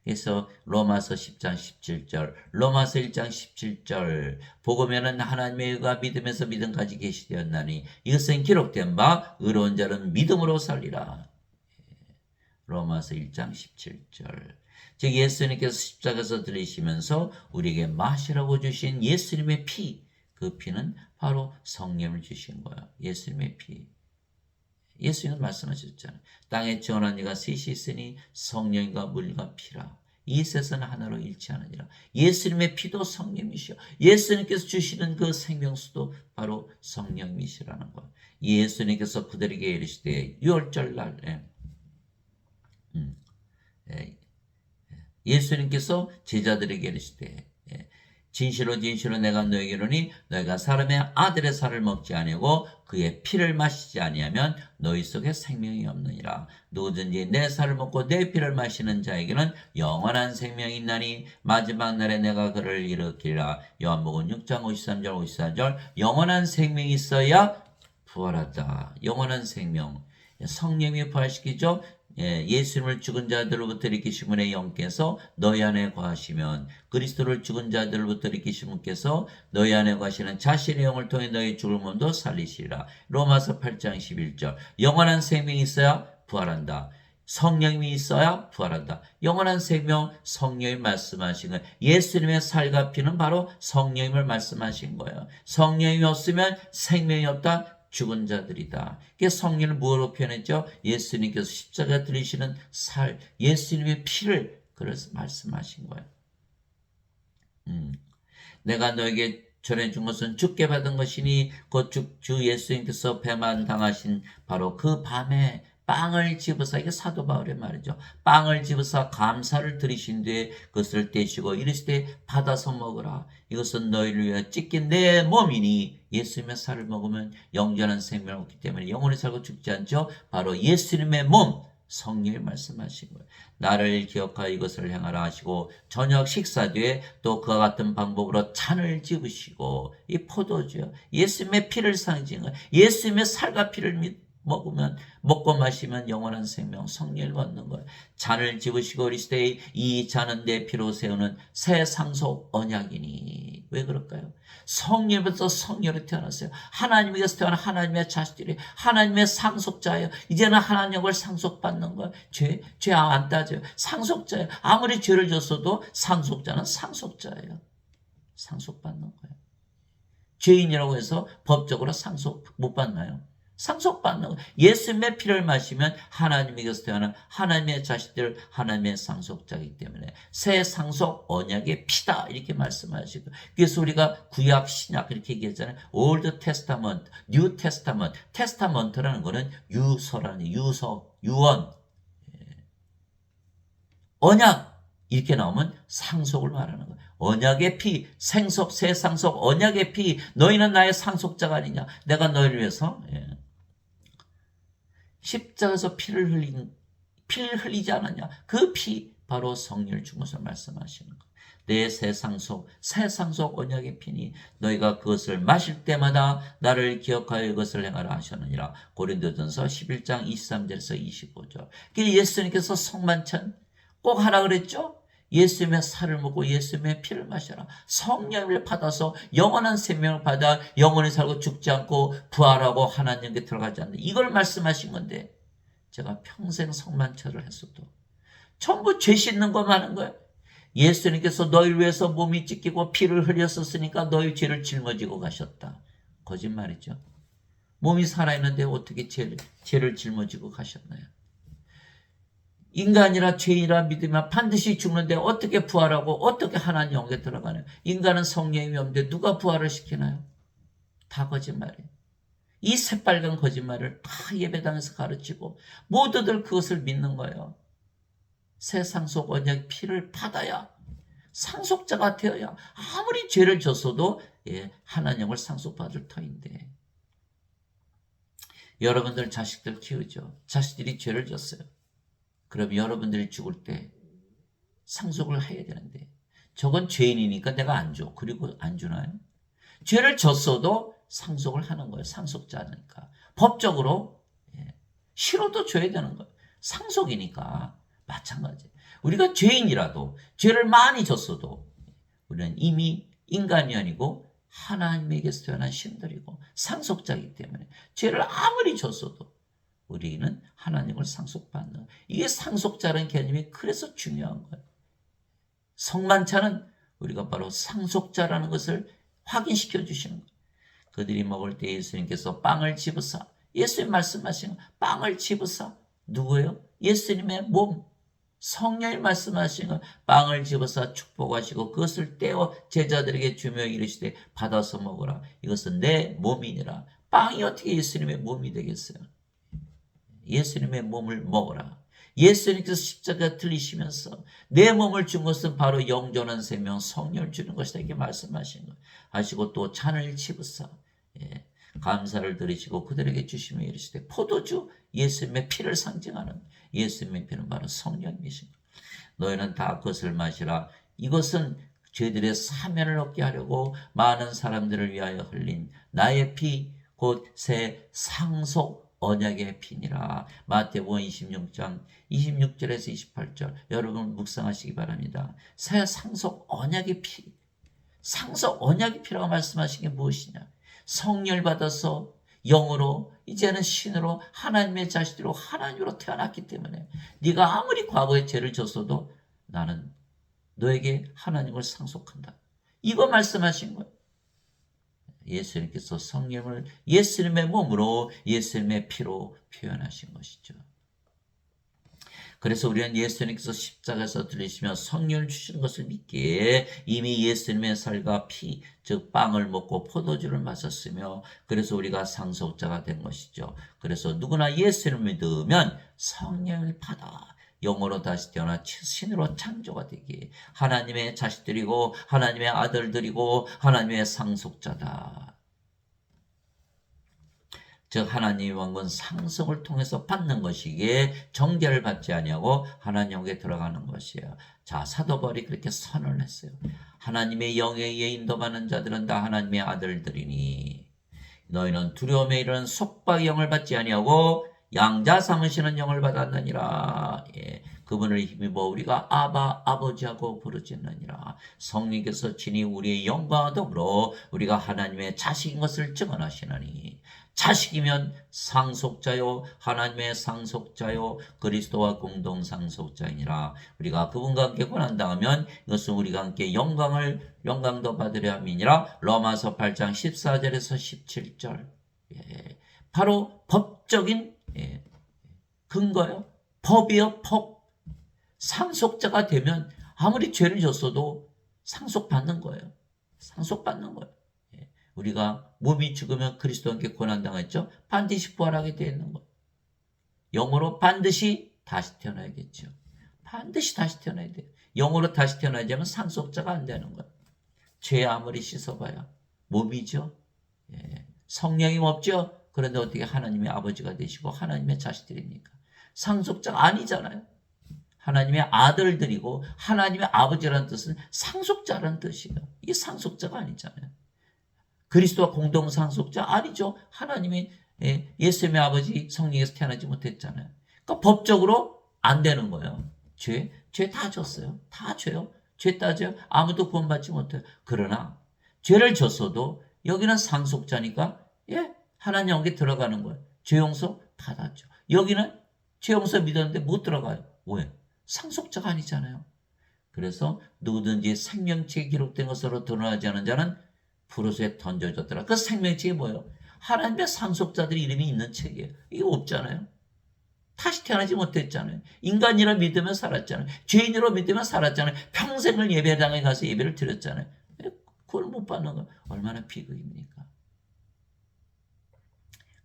그래서 로마서 10장 17절, 로마서 1장 17절 복음에는 하나님의 의가 믿음에서 믿음까지 계시되었나니 이것은 기록된 바 의로운 자는 믿음으로 살리라. 로마서 1장 17절. 즉 예수님께서 십자가에서 들리시면서 우리에게 마시라고 주신 예수님의 피, 그 피는 바로 성령을 주신 거야. 예수님의 피. 예수님은 말씀하셨잖아요. 땅에 지어난 이가 셋이 있으니 성령과 물과 피라. 이 셋은 하나로 일치하느니라. 예수님의 피도 성령이시여. 예수님께서 주시는 그 생명수도 바로 성령이시라는 것. 예수님께서 그들에게 이르시되 유월절 날에 예수님께서 제자들에게 이르시되 진실로 내가 너에게 이르노니 너희가 사람의 아들의 살을 먹지 아니하고 그의 피를 마시지 아니하면 너희 속에 생명이 없느니라. 누구든지 내 살을 먹고 내 피를 마시는 자에게는 영원한 생명이 있나니 마지막 날에 내가 그를 일으키리라. 요한복음 6장 53절 54절. 영원한 생명이 있어야 부활하다. 영원한 생명. 성령이 부활시키죠. 예수님을 죽은 자들로부터 일으키신 분의 영께서 너희 안에 거하시면 그리스도를 죽은 자들로부터 일으키신 분께서 너희 안에 거하시는 자신의 영을 통해 너희 죽을 몸도 살리시리라. 로마서 8장 11절. 영원한 생명이 있어야 부활한다. 성령이 있어야 부활한다. 영원한 생명, 성령이 말씀하신 거예요. 예수님의 살과 피는 바로 성령님을 말씀하신 거예요. 성령이 없으면 생명이 없다. 죽은 자들이다. 이게 성령을 무엇으로 표현했죠? 예수님께서 십자가 들리시는 살, 예수님의 피를 그래서 말씀하신 거예요. 내가 너에게 전해준 것은 죽게 받은 것이니 곧 주 예수님께서 배만 당하신 바로 그 밤에 빵을 집으사, 이게 사도 바울의 말이죠. 빵을 집으사 감사를 드리신 뒤에 그것을 떼시고 이르시되 받아서 먹으라. 이것은 너희를 위하여 찢긴 내 몸이니 예수님의 살을 먹으면 영원한 생명을 얻기 때문에 영원히 살고 죽지 않죠. 바로 예수님의 몸, 성령이 말씀하신 거예요. 나를 기억하여 이것을 행하라 하시고 저녁 식사 뒤에 또 그와 같은 방법으로 잔을 집으시고 이 포도주요. 예수님의 피를 상징해 예수님의 살과 피를 먹으면 먹고 마시면 영원한 생명 성령을 얻는 거예요. 잔을 집으시고 이르시되 이 잔은 내 피로 세우는 새 상속 언약이니. 왜 그럴까요? 성령부터 성령으로 태어났어요. 하나님에게서 태어난 하나님의 자식들이 하나님의 상속자예요. 이제는 하나님을 상속받는 거예요. 죄 안 따져요. 상속자예요. 아무리 죄를 졌어도 상속자는 상속자예요. 상속받는 거예요. 죄인이라고 해서 법적으로 상속 못 받나요? 상속받는 거. 예수님의 피를 마시면 하나님에게서 태어난 하나님의 자식들, 하나님의 상속자이기 때문에 새 상속 언약의 피다 이렇게 말씀하시고, 그래서 우리가 구약 신약 이렇게 얘기했잖아요. 올드 테스타먼트, 뉴 테스타먼트. 테스타먼트라는 거는 유서라는 유서, 유언, 언약 이렇게 나오면 상속을 말하는 거예요. 언약의 피, 생속, 새 상속, 언약의 피. 너희는 나의 상속자가 아니냐. 내가 너희를 위해서 십자가에서 피를 흘리지 않았냐. 그 피, 바로 성령을 준 것을 말씀하시는 거예요. 내 새 상속 언약의 피니 너희가 그것을 마실 때마다 나를 기억하여 이것을 행하라 하셨느니라. 고린도전서 11장 23절에서 25절. 예수님께서 성만찬 꼭 하라 그랬죠? 예수님의 살을 먹고 예수님의 피를 마셔라. 성령을 받아서 영원한 생명을 받아 영원히 살고 죽지 않고 부활하고 하나님께 들어가지 않는, 이걸 말씀하신 건데, 제가 평생 성만찬을 했어도 전부 죄 씻는 것만 하는 거예요. 예수님께서 너희를 위해서 몸이 찢기고 피를 흘렸었으니까 너희 죄를 짊어지고 가셨다. 거짓말이죠. 몸이 살아있는데 어떻게 죄를 짊어지고 가셨나요? 인간이라 죄인이라 믿으면 반드시 죽는데 어떻게 부활하고 어떻게 하나님 영에 들어가나요? 인간은 성령이 없는데 누가 부활을 시키나요? 다 거짓말이에요. 이 새빨간 거짓말을 다 예배당에서 가르치고 모두들 그것을 믿는 거예요. 새 상속 언약 피를 받아야 상속자가 되어야 아무리 죄를 졌어도 하나님을 상속받을 터인데, 여러분들 자식들 키우죠. 자식들이 죄를 졌어요. 그럼 여러분들이 죽을 때 상속을 해야 되는데, 저건 죄인이니까 내가 안 줘. 그리고 안 주나요? 죄를 졌어도 상속을 하는 거예요. 상속자니까. 법적으로 싫어도 줘야 되는 거예요. 상속이니까 마찬가지. 우리가 죄인이라도 죄를 많이 졌어도 우리는 이미 인간이 아니고 하나님에게서 태어난 신들이고 상속자이기 때문에 죄를 아무리 졌어도 우리는 하나님을 상속받는, 이게 상속자라는 개념이 그래서 중요한 거예요. 성만찬은 우리가 바로 상속자라는 것을 확인시켜 주시는 거예요. 그들이 먹을 때 예수님께서 빵을 집으사, 예수님 말씀하신 빵을 집으사, 누구예요? 예수님의 몸, 성령이 말씀하신 거, 빵을 집어서 축복하시고 그것을 떼어 제자들에게 주며 이르시되 받아서 먹으라. 이것은 내 몸이니라. 빵이 어떻게 예수님의 몸이 되겠어요? 예수님의 몸을 먹어라. 예수님께서 십자가 들리시면서 내 몸을 준 것은 바로 영존한 생명 성령을 주는 것이다. 이렇게 말씀하신 거 하시고 또 잔을 집으사 감사를 드리시고 그들에게 주시며 이르시되 포도주, 예수님의 피를 상징하는 예수님의 피는 바로 성령이신 것. 너희는 다 그것을 마시라. 이것은 죄들의 사면을 얻게 하려고 많은 사람들을 위하여 흘린 나의 피, 곧 새 상속 언약의 피니라. 마태복음 26장 26절에서 28절 여러분 묵상하시기 바랍니다. 새 상속 언약의 피, 상속 언약의 피라고 말씀하신 게 무엇이냐? 성령을 받아서 영으로 이제는 신으로 하나님의 자식으로 하나님으로 태어났기 때문에 네가 아무리 과거에 죄를 졌어도 나는 너에게 하나님을 상속한다. 이거 말씀하신 거예요. 예수님께서 성령을 예수님의 몸으로 예수님의 피로 표현하신 것이죠. 그래서 우리는 예수님께서 십자가에서 들리시며 성령을 주시는 것을 믿기에 이미 예수님의 살과 피, 즉 빵을 먹고 포도주를 마셨으며 그래서 우리가 상속자가 된 것이죠. 그래서 누구나 예수를 믿으면 성령을 받아 영으로 다시 태어나 신으로 창조가 되기에 하나님의 자식들이고 하나님의 아들들이고 하나님의 상속자다. 즉 하나님의 왕국은 상속을 통해서 받는 것이기에 정죄를 받지 아니하고 하나님에게 들어가는 것이에요. 자, 사도 바울이 그렇게 선언을 했어요. 하나님의 영에 의해 인도받는 자들은 다 하나님의 아들들이니 너희는 두려움에 이르는 속박의 영을 받지 아니하고 양자 삼으시는 영을 받았느니라. 예, 그분을 힘입어 우리가 아바 아버지하고 부르짖느니라. 성령께서 친히 우리의 영과 더불어 우리가 하나님의 자식인 것을 증언하시나니 자식이면 상속자요 하나님의 상속자요 그리스도와 공동 상속자이니라. 우리가 그분과 함께 고난당하면 이것은 우리가 함께 영광도 받으려 함이니라. 로마서 8장 14절에서 17절. 예, 바로 법적인 근거요. 법이요, 법. 상속자가 되면 아무리 죄를 졌어도 상속받는 거예요. 상속받는 거예요. 우리가 몸이 죽으면 그리스도와 함께 고난당했죠. 반드시 부활하게 되어 있는 거예요. 영으로 반드시 다시 태어나야겠죠. 반드시 다시 태어나야 돼요. 영으로 다시 태어나야지만 상속자가 안 되는 거예요. 죄 아무리 씻어봐야 몸이죠. 예. 성령이 없죠. 그런데 어떻게 하나님의 아버지가 되시고 하나님의 자식들입니까? 상속자가 아니잖아요. 하나님의 아들들이고 하나님의 아버지라는 뜻은 상속자라는 뜻이에요. 이게 상속자가 아니잖아요. 그리스도와 공동 상속자 아니죠. 하나님이 예수님의 아버지 성령에서 태어나지 못했잖아요. 그러니까 법적으로 안 되는 거예요. 죄 다 졌어요. 다 죄요. 죄 따져요. 아무도 구원받지 못해요. 그러나 죄를 졌어도 여기는 상속자니까 하나님께 들어가는 거예요. 죄 용서 받았죠. 여기는 죄 용서 믿었는데 못 들어가요. 왜? 상속자가 아니잖아요. 그래서 누구든지 생명책에 기록된 것으로 드러나지 않은 자는 불옷에 던져졌더라. 그 생명책이 뭐예요? 하나님의 상속자들의 이름이 있는 책이에요. 이게 없잖아요. 다시 태어나지 못했잖아요. 인간이라 믿으면 살았잖아요. 죄인으로 믿으면 살았잖아요. 평생을 예배당에 가서 예배를 드렸잖아요. 그걸 못 받는 건 얼마나 비극입니까?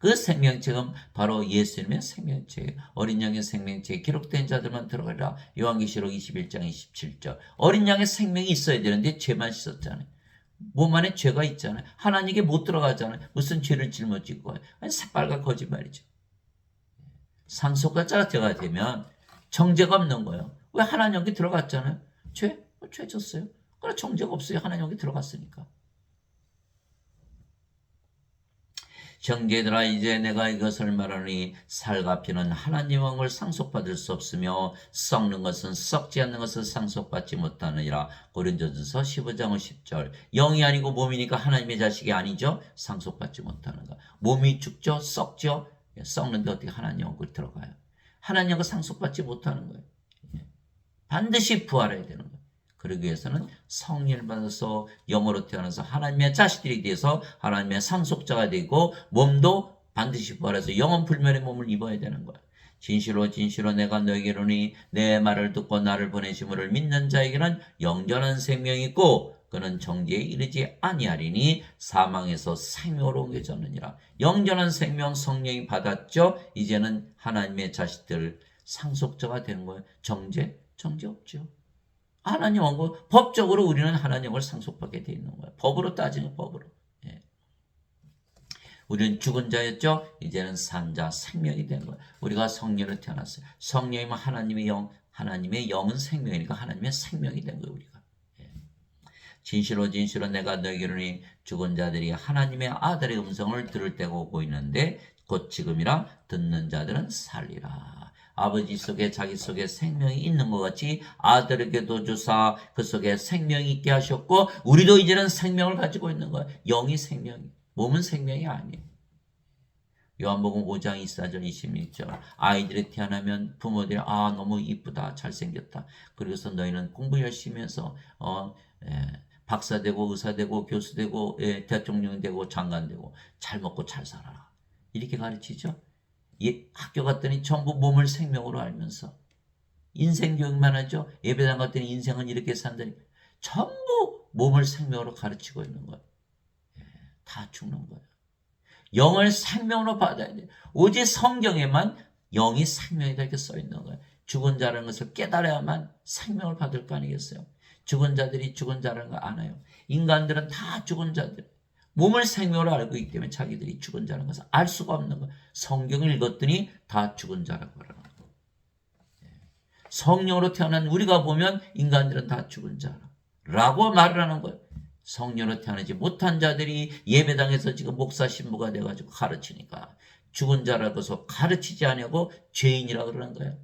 그 생명책은 바로 예수님의 생명책, 어린 양의 생명책에 기록된 자들만 들어가리라. 요한계시록 21장 27절. 어린 양의 생명이 있어야 되는데 죄만 씻었잖아요. 몸 안에 죄가 있잖아요. 하나님께 못 들어가잖아요. 무슨 죄를 짊어지고 가요. 아니, 새빨간 거짓말이죠. 상속자가 되면 정죄가 없는 거예요. 왜? 하나님께 들어갔잖아요. 죄 졌어요. 그러나 정죄가 없어요. 하나님께 들어갔으니까. 형제들아 이제 내가 이것을 말하니 살과 피는 하나님 왕을 상속받을 수 없으며 썩는 것은 썩지 않는 것을 상속받지 못하느니라. 고린도전서 15장 10절. 영이 아니고 몸이니까 하나님의 자식이 아니죠. 상속받지 못하는 것. 몸이 죽죠. 썩죠. 썩는데 어떻게 하나님 왕을 들어가요. 하나님 왕을 상속받지 못하는 거예요. 반드시 부활해야 되는 거예요. 그러기 위해서는 성령을 받아서 영으로 태어나서 하나님의 자식들이 돼서 하나님의 상속자가 되고 몸도 반드시 부활해서 영원 불멸의 몸을 입어야 되는 거야. 진실로 진실로 내가 너에게 이르노니 내 말을 듣고 나를 보내심을 믿는 자에게는 영원한 생명이 있고 그는 정죄에 이르지 아니하리니 사망에서 생명으로 옮겨졌느니라. 영원한 생명 성령이 받았죠. 이제는 하나님의 자식들 상속자가 되는 거예요. 정죄 없죠. 하나님 왕국 법적으로 우리는 하나님을 상속받게 되어 있는 거예요. 법으로 따지는 법으로. 우리는 죽은 자였죠. 이제는 산 자 생명이 된 거예요. 우리가 성령으로 태어났어요. 성령이면 하나님의 영, 하나님의 영은 생명이니까 하나님의 생명이 된 거예요. 우리가. 진실로 진실로 내가 너에게 이르노니 죽은 자들이 하나님의 아들의 음성을 들을 때가 오고 있는데 곧 지금이라 듣는 자들은 살리라. 아버지 속에 자기 속에 생명이 있는 것 같이 아들에게도 주사 그 속에 생명이 있게 하셨고 우리도 이제는 생명을 가지고 있는 거예요. 영이 생명이, 몸은 생명이 아니에요. 요한복음 5장 24절 26절 아이들이 태어나면 부모들이 너무 이쁘다 잘생겼다 그래서 너희는 공부 열심히 해서 박사 되고 의사 되고 교수 되고 대통령 되고 장관 되고 잘 먹고 잘 살아라 이렇게 가르치죠. 학교 갔더니 전부 몸을 생명으로 알면서 인생 교육만 하죠. 예배당 갔더니 인생은 이렇게 산다니 전부 몸을 생명으로 가르치고 있는 거예요. 다 죽는 거예요. 영을 생명으로 받아야 돼요. 오직 성경에만 영이 생명이다 이렇게 써 있는 거예요. 죽은 자라는 것을 깨달아야만 생명을 받을 거 아니겠어요. 죽은 자들이 죽은 자라는 거 아나요? 인간들은 다 죽은 자들. 몸을 생명으로 알고 있기 때문에 자기들이 죽은 자라는 것을 알 수가 없는 거예요. 성경을 읽었더니 다 죽은 자라고 그러는 거예요. 성령으로 태어난 우리가 보면 인간들은 다 죽은 자라고 말을 하는 거예요. 성령으로 태어나지 못한 자들이 예배당에서 지금 목사 신부가 돼가지고 가르치니까 죽은 자라고서 가르치지 않냐고 죄인이라고 그러는 거예요.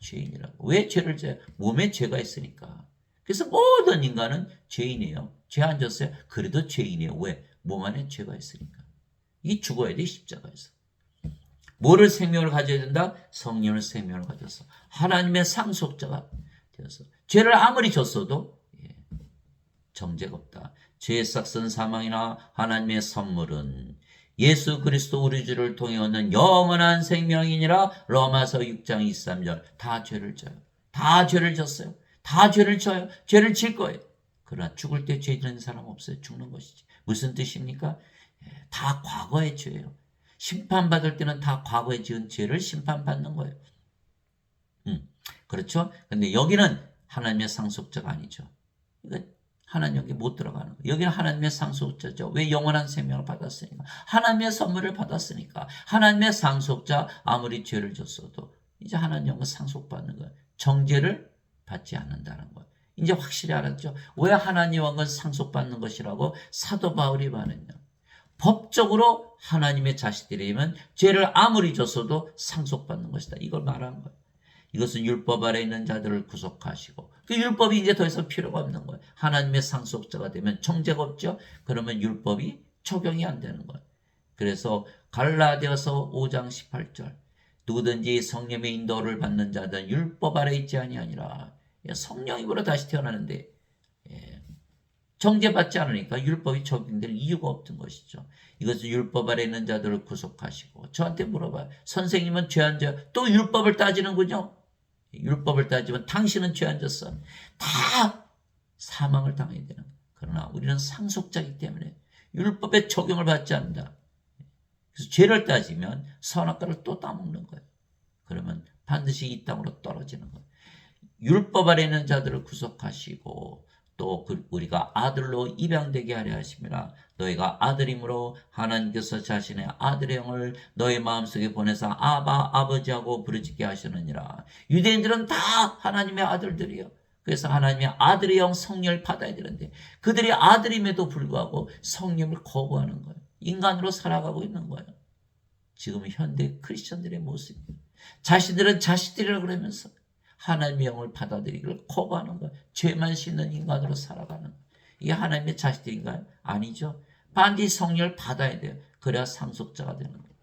죄인이라고. 왜 죄를 져요? 몸에 죄가 있으니까. 그래서 모든 인간은 죄인이에요. 죄 안 졌어요? 그래도 죄인이에요. 왜? 몸 안에 죄가 있으니까. 이게 죽어야 돼, 십자가에서. 뭐를 생명을 가져야 된다? 성령을 생명을 가져서 하나님의 상속자가 되어서 죄를 아무리 졌어도 정죄가 없다. 죄의 삭은 사망이나 하나님의 선물은 예수 그리스도 우리 주를 통해 얻는 영원한 생명이니라. 로마서 6장 23절. 다 죄를 져요. 다 죄를 졌어요. 다 죄를 져요. 죄를 질 거예요. 그러나 죽을 때 죄 지는 사람 없어요. 죽는 것이지. 무슨 뜻입니까? 다 과거의 죄예요. 심판받을 때는 다 과거에 지은 죄를 심판받는 거예요. 그렇죠? 근데 여기는 하나님의 상속자가 아니죠. 그러니까 하나님 여기 못 들어가는 거예요. 여기는 하나님의 상속자죠. 왜? 영원한 생명을 받았으니까. 하나님의 선물을 받았으니까. 하나님의 상속자 아무리 죄를 졌어도 이제 하나님 영은 상속받는 거예요. 정죄를 받지 않는다는 거예요. 이제 확실히 알았죠. 왜 하나님 영은 상속받는 것이라고 사도 바울이 말했냐. 법적으로 하나님의 자식들이면 죄를 아무리 졌어도 상속받는 것이다. 이걸 말하는 거예요. 이것은 율법 아래 있는 자들을 구속하시고 그 율법이 이제 더 이상 필요가 없는 거예요. 하나님의 상속자가 되면 정죄가 없죠. 그러면 율법이 적용이 안 되는 거예요. 그래서 갈라디아서 5장 18절 누구든지 성령의 인도를 받는 자들은 율법 아래 있지 아니하니라. 성령 입으로 다시 태어나는데 정죄받지 않으니까 율법이 적용될 이유가 없던 것이죠. 이것은 율법 아래 있는 자들을 구속하시고 저한테 물어봐요. 선생님은 죄 안 져요? 또 율법을 따지는군요. 율법을 따지면 당신은 죄 안 졌어. 다 사망을 당해야 되는 거예요. 그러나 우리는 상속자이기 때문에 율법의 적용을 받지 않는다. 그래서 죄를 따지면 선악과를 또 따먹는 거예요. 그러면 반드시 이 땅으로 떨어지는 거예요. 율법 아래 있는 자들을 구속하시고 또 우리가 아들로 입양되게 하려 하심이라. 너희가 아들이므로 하나님께서 자신의 아들의 영을 너희 마음속에 보내서 아바 아버지하고 부르짖게 하시느니라. 유대인들은 다 하나님의 아들들이요. 그래서 하나님의 아들의 영 성령을 받아야 되는데 그들이 아들임에도 불구하고 성령을 거부하는 거예요. 인간으로 살아가고 있는 거예요. 지금 현대 크리스천들의 모습. 자신들은 자식들이라고 그러면서 하나님의 영을 받아들이기를 거부하는 거예요. 죄만 씻는 인간으로 살아가는 거예요. 이게 하나님의 자식들인가요? 아니죠. 반드시 성령을 받아야 돼요. 그래야 상속자가 되는 거예요.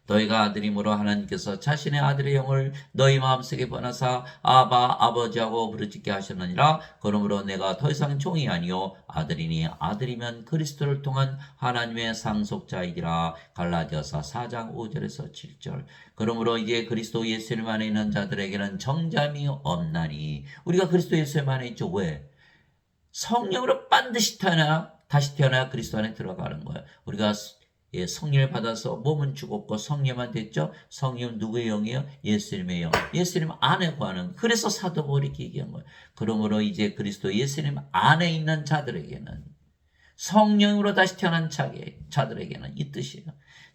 너희가 아들이므로 하나님께서 자신의 아들의 영을 너희 마음속에 보내사 아바 아버지하고 부르짖게 하셨느니라. 그러므로 내가 더 이상 종이 아니요 아들이니 아들이면 그리스도를 통한 하나님의 상속자이니라. 갈라디아서 4장 5절에서 7절. 그러므로 이제 그리스도 예수님 안에 있는 자들에게는 정잠이 없나니. 우리가 그리스도 예수님 안에 있죠. 왜? 성령으로 반드시 다시 태어나야 그리스도 안에 들어가는 거예요. 우리가 성령을 받아서 몸은 죽었고 성령만 됐죠. 성령은 누구의 영이에요? 예수님의 영. 예수님 안에 거하는. 그래서 사도 바울이 얘기한 거예요. 그러므로 이제 그리스도 예수님 안에 있는 자들에게는 성령으로 다시 태어난 자들에게는 이 뜻이에요.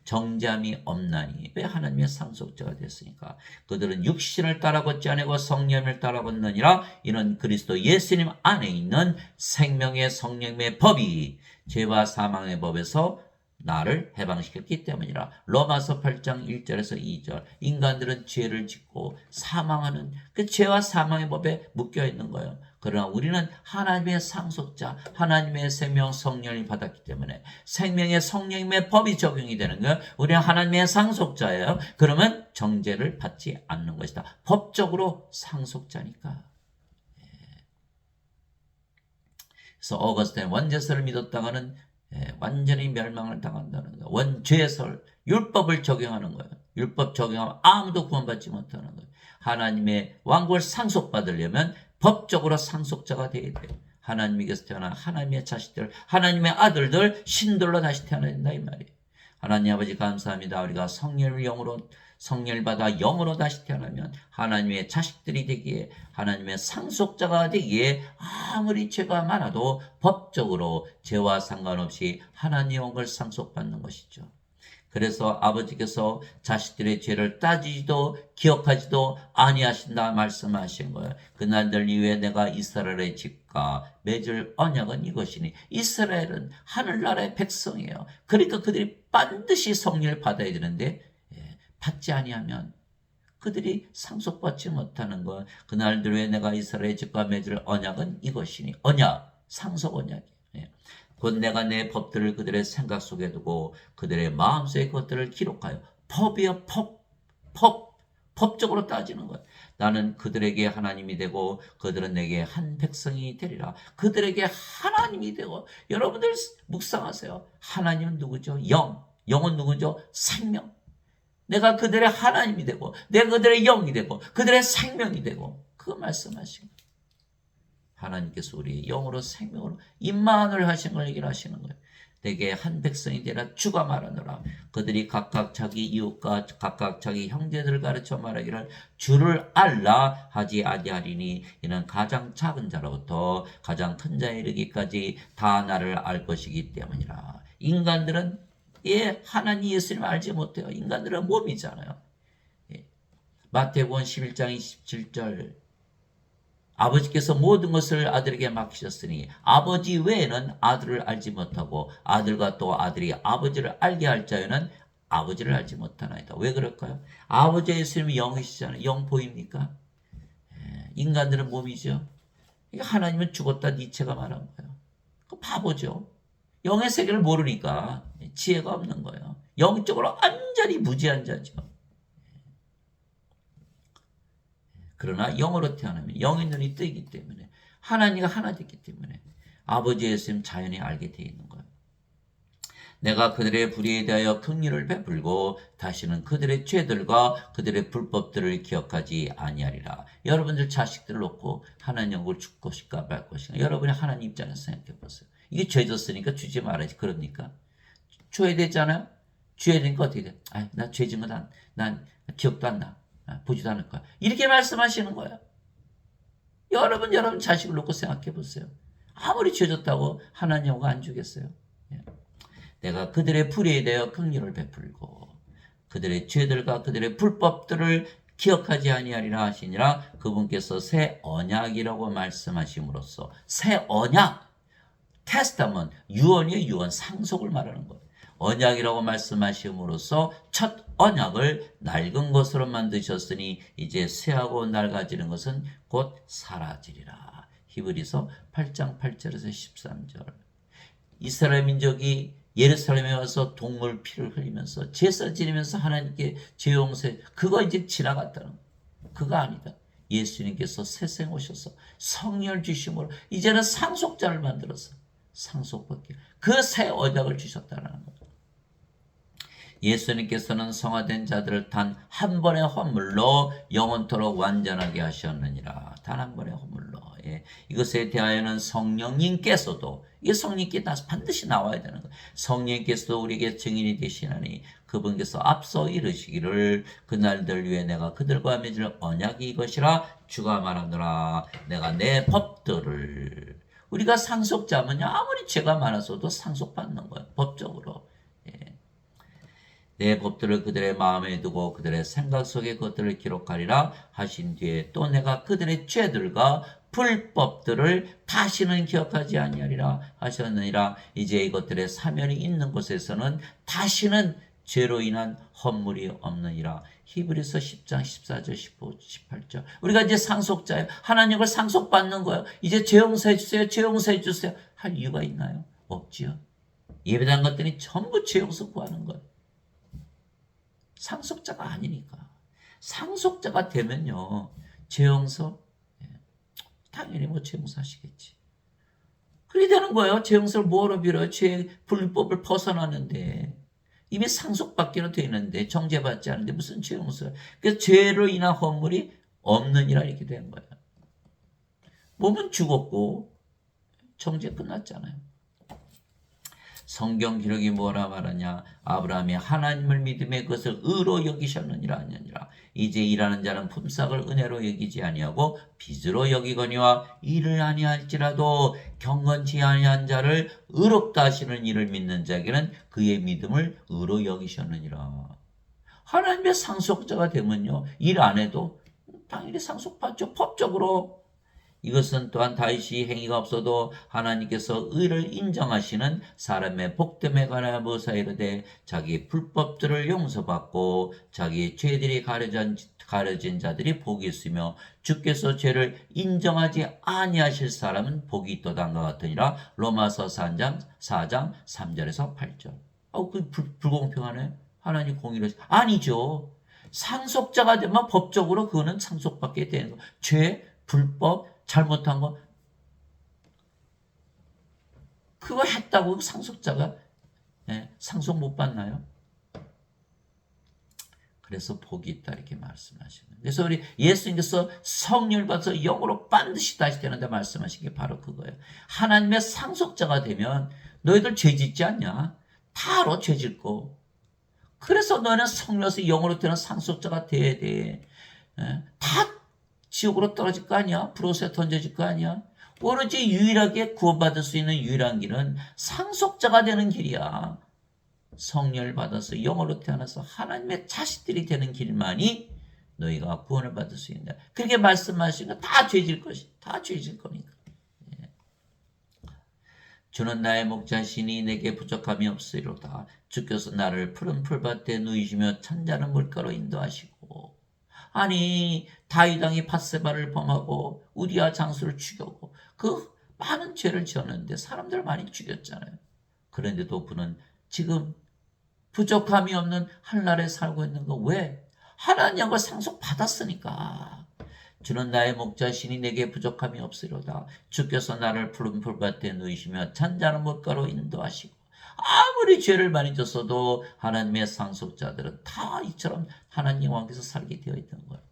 정잠이 없나니. 왜? 하나님의 상속자가 됐으니까. 그들은 육신을 따라 걷지 아니고 성령을 따라 걷느니라. 이는 그리스도 예수님 안에 있는 생명의 성령의 법이 죄와 사망의 법에서 나를 해방시켰기 때문이라. 로마서 8장 1절에서 2절. 인간들은 죄를 짓고 사망하는 그 죄와 사망의 법에 묶여 있는 거예요. 그러나 우리는 하나님의 상속자, 하나님의 생명 성령을 받았기 때문에 생명의 성령님의 법이 적용이 되는 거예요. 우리는 하나님의 상속자예요. 그러면 정죄를 받지 않는 것이다. 법적으로 상속자니까. 그래서 어거스틴 원죄설을 믿었다가는 완전히 멸망을 당한다는 거예요. 원죄설, 율법을 적용하는 거예요. 율법 적용하면 아무도 구원받지 못하는 거예요. 하나님의 왕국을 상속받으려면 법적으로 상속자가 되어야 돼요. 하나님에게서 태어난 하나님의 자식들, 하나님의 아들들, 신들로 다시 태어나야 된다 이 말이에요. 하나님 아버지 감사합니다. 우리가 성령을 영으로 성령을 받아 영으로 다시 태어나면 하나님의 자식들이 되기에, 하나님의 상속자가 되기에 아무리 죄가 많아도 법적으로 죄와 상관없이 하나님의 영을 상속받는 것이죠. 그래서 아버지께서 자식들의 죄를 따지지도 기억하지도 아니하신다 말씀하신 거예요. 그날들 이후에 내가 이스라엘의 집과 맺을 언약은 이것이니, 이스라엘은 하늘나라의 백성이에요. 그러니까 그들이 반드시 성령을 받아야 되는데 받지 아니하면 그들이 상속받지 못하는 것. 그날들 후에 내가 이스라엘의 집과 맺을 언약은 이것이니, 언약, 상속 언약이에요. 곧 내가 내 법들을 그들의 생각 속에 두고 그들의 마음속에 것들을 기록하여, 법이요, 법적으로 따지는 것. 나는 그들에게 하나님이 되고 그들은 내게 한 백성이 되리라. 그들에게 하나님이 되고. 여러분들 묵상하세요. 하나님은 누구죠? 영은 누구죠? 생명. 내가 그들의 하나님이 되고 내가 그들의 영이 되고 그들의 생명이 되고, 그거 말씀하신 거예요. 하나님께서 우리 영으로 생명으로 임마누엘 하신 걸 얘기를 하시는 거예요. 내게 한 백성이 되라 주가 말하노라. 그들이 각각 자기 이웃과 각각 자기 형제들을 가르쳐 말하기를 주를 알라 하지 아니하리니, 이는 가장 작은 자로부터 가장 큰 자에 이르기까지 다 나를 알 것이기 때문이라. 인간들은 하나님 예수님을 알지 못해요. 인간들은 몸이잖아요. 마태복음 11장 27절, 아버지께서 모든 것을 아들에게 맡기셨으니 아버지 외에는 아들을 알지 못하고 아들과 또 아들이 아버지를 알게 할 자에는 아버지를 알지 못하나이다. 왜 그럴까요? 아버지 예수님이 영이시잖아요. 영 보입니까? 인간들은 몸이죠. 하나님은 죽었다 니체가 말한 거예요. 그 바보죠. 영의 세계를 모르니까 지혜가 없는 거예요. 영적으로 완전히 무지한 자죠. 그러나 영으로 태어나면 영의 눈이 뜨기 때문에, 하나님과 하나 됐기 때문에 아버지 예수님 자연히 알게 되어 있는 거예요. 내가 그들의 불의에 대하여 긍휼을 베풀고 다시는 그들의 죄들과 그들의 불법들을 기억하지 아니하리라. 여러분들 자식들을 놓고 하나님 영을 줄 것인가 말 것인가, 여러분이 하나님 입장에서 생각해 보세요. 이게 죄 졌으니까 주지 말아야지, 그럽니까? 줘야 되잖아요. 줘야 되니까 어떻게 돼? 나 죄 진 거 난 기억도 안 나. 보지도 않을 거야. 이렇게 말씀하시는 거예요. 여러분 자식을 놓고 생각해 보세요. 아무리 죄졌다고 하나님 영가 안 주겠어요? 내가 그들의 불의에 대하여 긍휼을 베풀고 그들의 죄들과 그들의 불법들을 기억하지 아니하리라 하시니라. 그분께서 새 언약이라고 말씀하심으로써, 새 언약, 테스타먼트, 유언이에요. 유언, 상속을 말하는 거예요. 언약이라고 말씀하심으로써 첫 언약을 낡은 것으로 만드셨으니 이제 쇠하고 낡아지는 것은 곧 사라지리라. 히브리서 8장 8절에서 13절. 이스라엘 민족이 예루살렘에 와서 동물 피를 흘리면서 제사 지내면서 하나님께 죄 용서, 그거 이제 지나갔다는 거예요. 그거 아니다. 예수님께서 새생 오셔서 성령을 주심으로 이제는 상속자를 만들어서 상속받기, 그 새 언약을 주셨다는 거예요. 예수님께서는 성화된 자들을 단 한 번의 헌물로 영원토록 완전하게 하셨느니라. 단 한 번의 헌물로. 이것에 대하여는 성령님께서도, 이게 성령께 반드시 나와야 되는 거예요. 성령님께서도 우리에게 증인이 되시나니 그분께서 앞서 이르시기를 그날들 위에 내가 그들과 맺을 언약이 이것이라 주가 말하노라. 내가 내 법들을, 우리가 상속자면요, 아무리 죄가 많아서도 상속받는 거예요. 법적으로. 내 법들을 그들의 마음에 두고 그들의 생각 속에 그것들을 기록하리라 하신 뒤에, 또 내가 그들의 죄들과 불법들을 다시는 기억하지 아니하리라 하셨느니라. 이제 이것들의 사면이 있는 곳에서는 다시는 죄로 인한 헌물이 없느니라. 히브리서 10장 14절 15, 18절. 우리가 이제 상속자예요. 하나님을 상속받는 거예요. 이제 죄 용서해 주세요. 죄 용서해 주세요. 할 이유가 있나요? 없지요. 예배당 것들이 전부 죄 용서 구하는 거예요. 상속자가 아니니까. 상속자가 되면요. 죄 용서 당연히 뭐 죄 용서하시겠지. 그렇게 되는 거예요. 죄 용서를 뭐로 빌어요? 죄 불법을 벗어나는데 이미 상속받기로 되어 있는데 정죄받지 않는데 무슨 죄 용서야. 그래서 죄로 인한 허물이 없느니라 이렇게 된 거예요. 몸은 죽었고 정죄 끝났잖아요. 성경 기록이 뭐라 말하냐. 아브라함이 하나님을 믿음에 그것을 의로 여기셨느니라 하느니라. 이제 일하는 자는 품삯을 은혜로 여기지 아니하고 빚으로 여기거니와 일을 아니할지라도 경건치 아니한 자를 의롭다 하시는 이를 믿는 자에게는 그의 믿음을 의로 여기셨느니라. 하나님의 상속자가 되면요. 일 안 해도 당연히 상속받죠. 법적으로. 이것은 또한 다윗이 행위가 없어도 하나님께서 의를 인정하시는 사람의 복됨에 관하여 묘사 이르되 자기 불법들을 용서받고 자기 죄들이 가려진 자들이 복이 있으며 주께서 죄를 인정하지 아니하실 사람은 복이 있도단과 같으니라. 로마서 4장 3절에서 8절. 그 불공평하네. 하나님 공의로 아니죠. 상속자가 되면 법적으로 그거는 상속받게 되는 거. 죄, 불법, 잘못한 거 그거 했다고 상속자가 상속 못 받나요? 그래서 복이 있다 이렇게 말씀하시는 거예요. 그래서 우리 예수님께서 성령을 받아서 영으로 반드시 다시 되는데 말씀하신 게 바로 그거예요. 하나님의 상속자가 되면 너희들 죄 짓지 않냐? 다 알아 죄 짓고. 그래서 너는 성령에서 영으로 되는 상속자가 돼야 돼. 다 지옥으로 떨어질 거 아니야? 불옷에 던져질 거 아니야? 오로지 유일하게 구원받을 수 있는 유일한 길은 상속자가 되는 길이야. 성령을 받아서 영으로 태어나서 하나님의 자식들이 되는 길만이 너희가 구원을 받을 수 있다. 그렇게 말씀하시는 거 다 죄질 것이, 다 죄질 거니까. 주는 나의 목자시니 내게 부족함이 없으리로다. 주께서 나를 푸른 풀밭에 누이시며 찬자는 물가로 인도하시고. 아니 다윗 왕이 밧세바를 범하고 우리아 장수를 죽였고 그 많은 죄를 지었는데 사람들 많이 죽였잖아요. 그런데도 그는 지금 부족함이 없는 한나라에 살고 있는 거 왜? 하나님과 상속받았으니까. 주는 나의 목자시니 내게 부족함이 없으리로다. 주께서 나를 푸른 풀밭에 누이시며 찬자는 물가로 인도하시고. 아무리 죄를 많이 졌어도 하나님의 상속자들은 다 이처럼 하나님 왕께서 살게 되어 있던 거예요.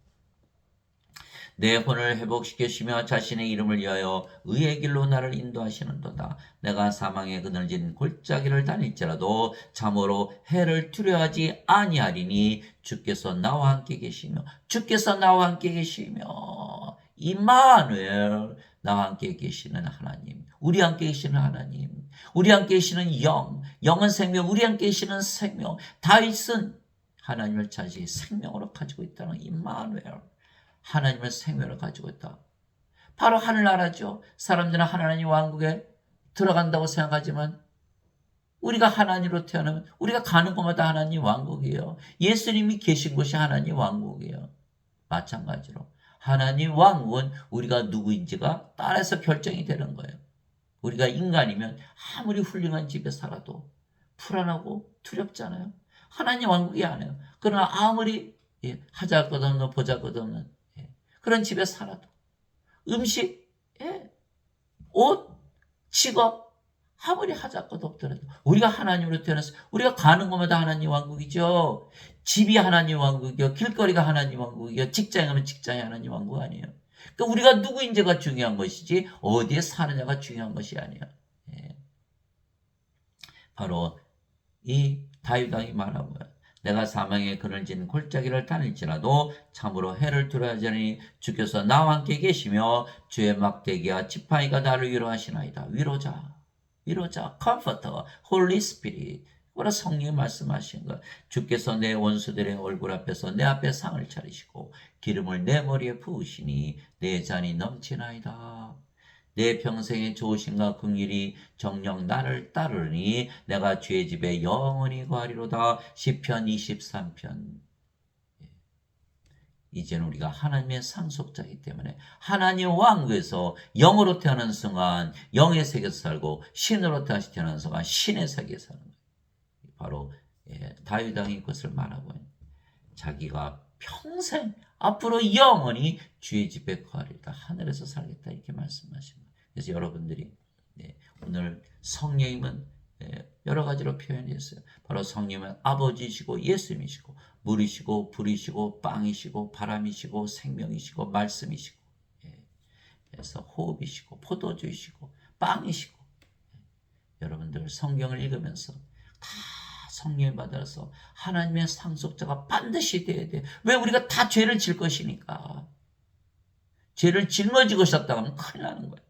내 혼을 회복시키시며 자신의 이름을 위하여 의의 길로 나를 인도하시는도다. 내가 사망의 그늘진 골짜기를 다닐지라도 참으로 해를 두려워하지 아니하리니 주께서 나와 함께 계시며 주께서 나와 함께 계시며 임마누엘 나와 함께 계시는 하나님, 우리 함께 계시는 하나님, 우리 함께 계시는 영은 생명, 우리 함께 계시는 생명. 다윗은 하나님을 자신의 생명으로 가지고 있다는 임마누엘, 하나님의 생명을 가지고 있다. 바로 하늘나라죠. 사람들은 하나님 왕국에 들어간다고 생각하지만 우리가 하나님으로 태어나면 우리가 가는 곳마다 하나님 왕국이에요. 예수님이 계신 곳이 하나님 왕국이에요. 마찬가지로 하나님 왕국은 우리가 누구인지가 딸에서 결정이 되는 거예요. 우리가 인간이면 아무리 훌륭한 집에 살아도 불안하고 두렵잖아요. 하나님 왕국이 아니에요. 그러나 아무리 하잘 것 없는 보잘 것 없는 그런 집에 살아도 음식, 옷, 직업 아무리 하잘 것 없더라도 우리가 하나님으로 태어나서 우리가 가는 곳마다 하나님 왕국이죠. 집이 하나님 왕국이요, 길거리가 하나님 왕국이요, 직장에 가면 직장이 하나님 왕국 아니에요. 그러니까 우리가 누구인지가 중요한 것이지 어디에 사느냐가 중요한 것이 아니에요. 바로 이 다윗 왕이 말한 거예요. 내가 사망의 그늘진 골짜기를 다닐지라도 참으로 해를 두려워하지 않으니 주께서 나와 함께 계시며 주의 막대기와 지팡이가 나를 위로하시나이다. 위로자, 컴포터, 홀리 스피릿. 뭐라 성령이 말씀하신 것. 주께서 내 원수들의 얼굴 앞에서 내 앞에 상을 차리시고 기름을 내 머리에 부으시니 내 잔이 넘치나이다. 내 평생의 좋으심과 긍휼이 정녕 나를 따르니 내가 주의 집에 영원히 거하리로다. 시편 23편. 이제는 우리가 하나님의 상속자이기 때문에 하나님의 왕국에서 영으로 태어난 순간 영의 세계에서 살고 신으로 다시 태어난 순간 신의 세계에서 사는 거예요. 바로 다윗 왕이 그것을 말하고 있는 자기가 평생 앞으로 영원히 주의 집에 거하리다. 하늘에서 살겠다 이렇게 말씀하십니다. 그래서 여러분들이 오늘 성령님은 여러 가지로 표현했어요. 바로 성령님은 아버지시고 예수님이시고 물이시고 불이시고 빵이시고 바람이시고 생명이시고 말씀이시고 그래서 호흡이시고 포도주이시고 빵이시고 여러분들 성경을 읽으면서 다 성령을 받아서 하나님의 상속자가 반드시 돼야 돼. 왜? 우리가 다 죄를 질 것이니까. 죄를 짊어지고 싶다고 하면 큰일 나는 거예요.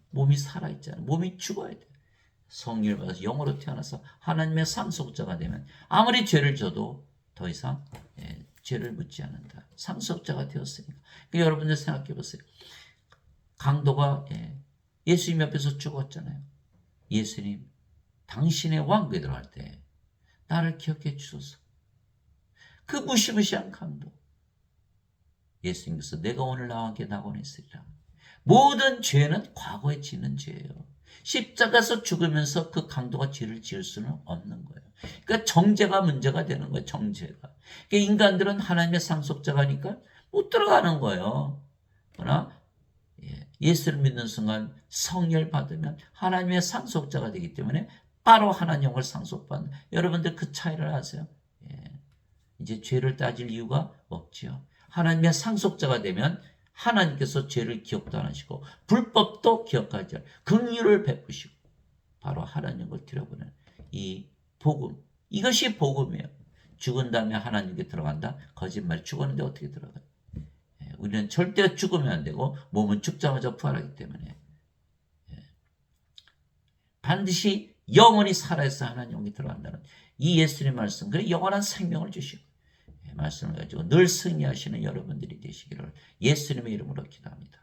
몸이 살아있잖아요. 몸이 죽어야 돼. 성령을 받아서 영으로 태어나서 하나님의 상속자가 되면 아무리 죄를 져도 더 이상 죄를 묻지 않는다. 상속자가 되었으니까. 그러니까 여러분들 생각해 보세요. 강도가 예수님 옆에서 죽었잖아요. 예수님, 당신의 왕국에 들어갈 때 나를 기억해 주소서. 그 무시무시한 강도. 예수님께서 내가 오늘 나와 함께 낙원했으리라. 모든 죄는 과거에 짓는 죄예요. 십자가에서 죽으면서 그 강도가 죄를 지을 수는 없는 거예요. 그러니까 정죄가 문제가 되는 거예요. 정죄가. 그러니까 인간들은 하나님의 상속자가니까 못 들어가는 거예요. 그러나 예수를 믿는 순간 성령을 받으면 하나님의 상속자가 되기 때문에 바로 하나님을 상속받는. 여러분들 그 차이를 아세요? 이제 죄를 따질 이유가 없지요. 하나님의 상속자가 되면 하나님께서 죄를 기억도 안 하시고 불법도 기억하지 않고 긍휼을 베푸시고 바로 하나님을 들여보는 이 복음. 이것이 복음이에요. 죽은 다음에 하나님께 들어간다? 거짓말. 죽었는데 어떻게 들어가요? 우리는 절대 죽으면 안 되고 몸은 죽자마자 부활하기 때문에 반드시 영원히 살아서 하나님께 들어간다는 이 예수님의 말씀, 그래 영원한 생명을 주시고 말씀을 가지고 늘 승리하시는 여러분들이 되시기를 예수님의 이름으로 기도합니다.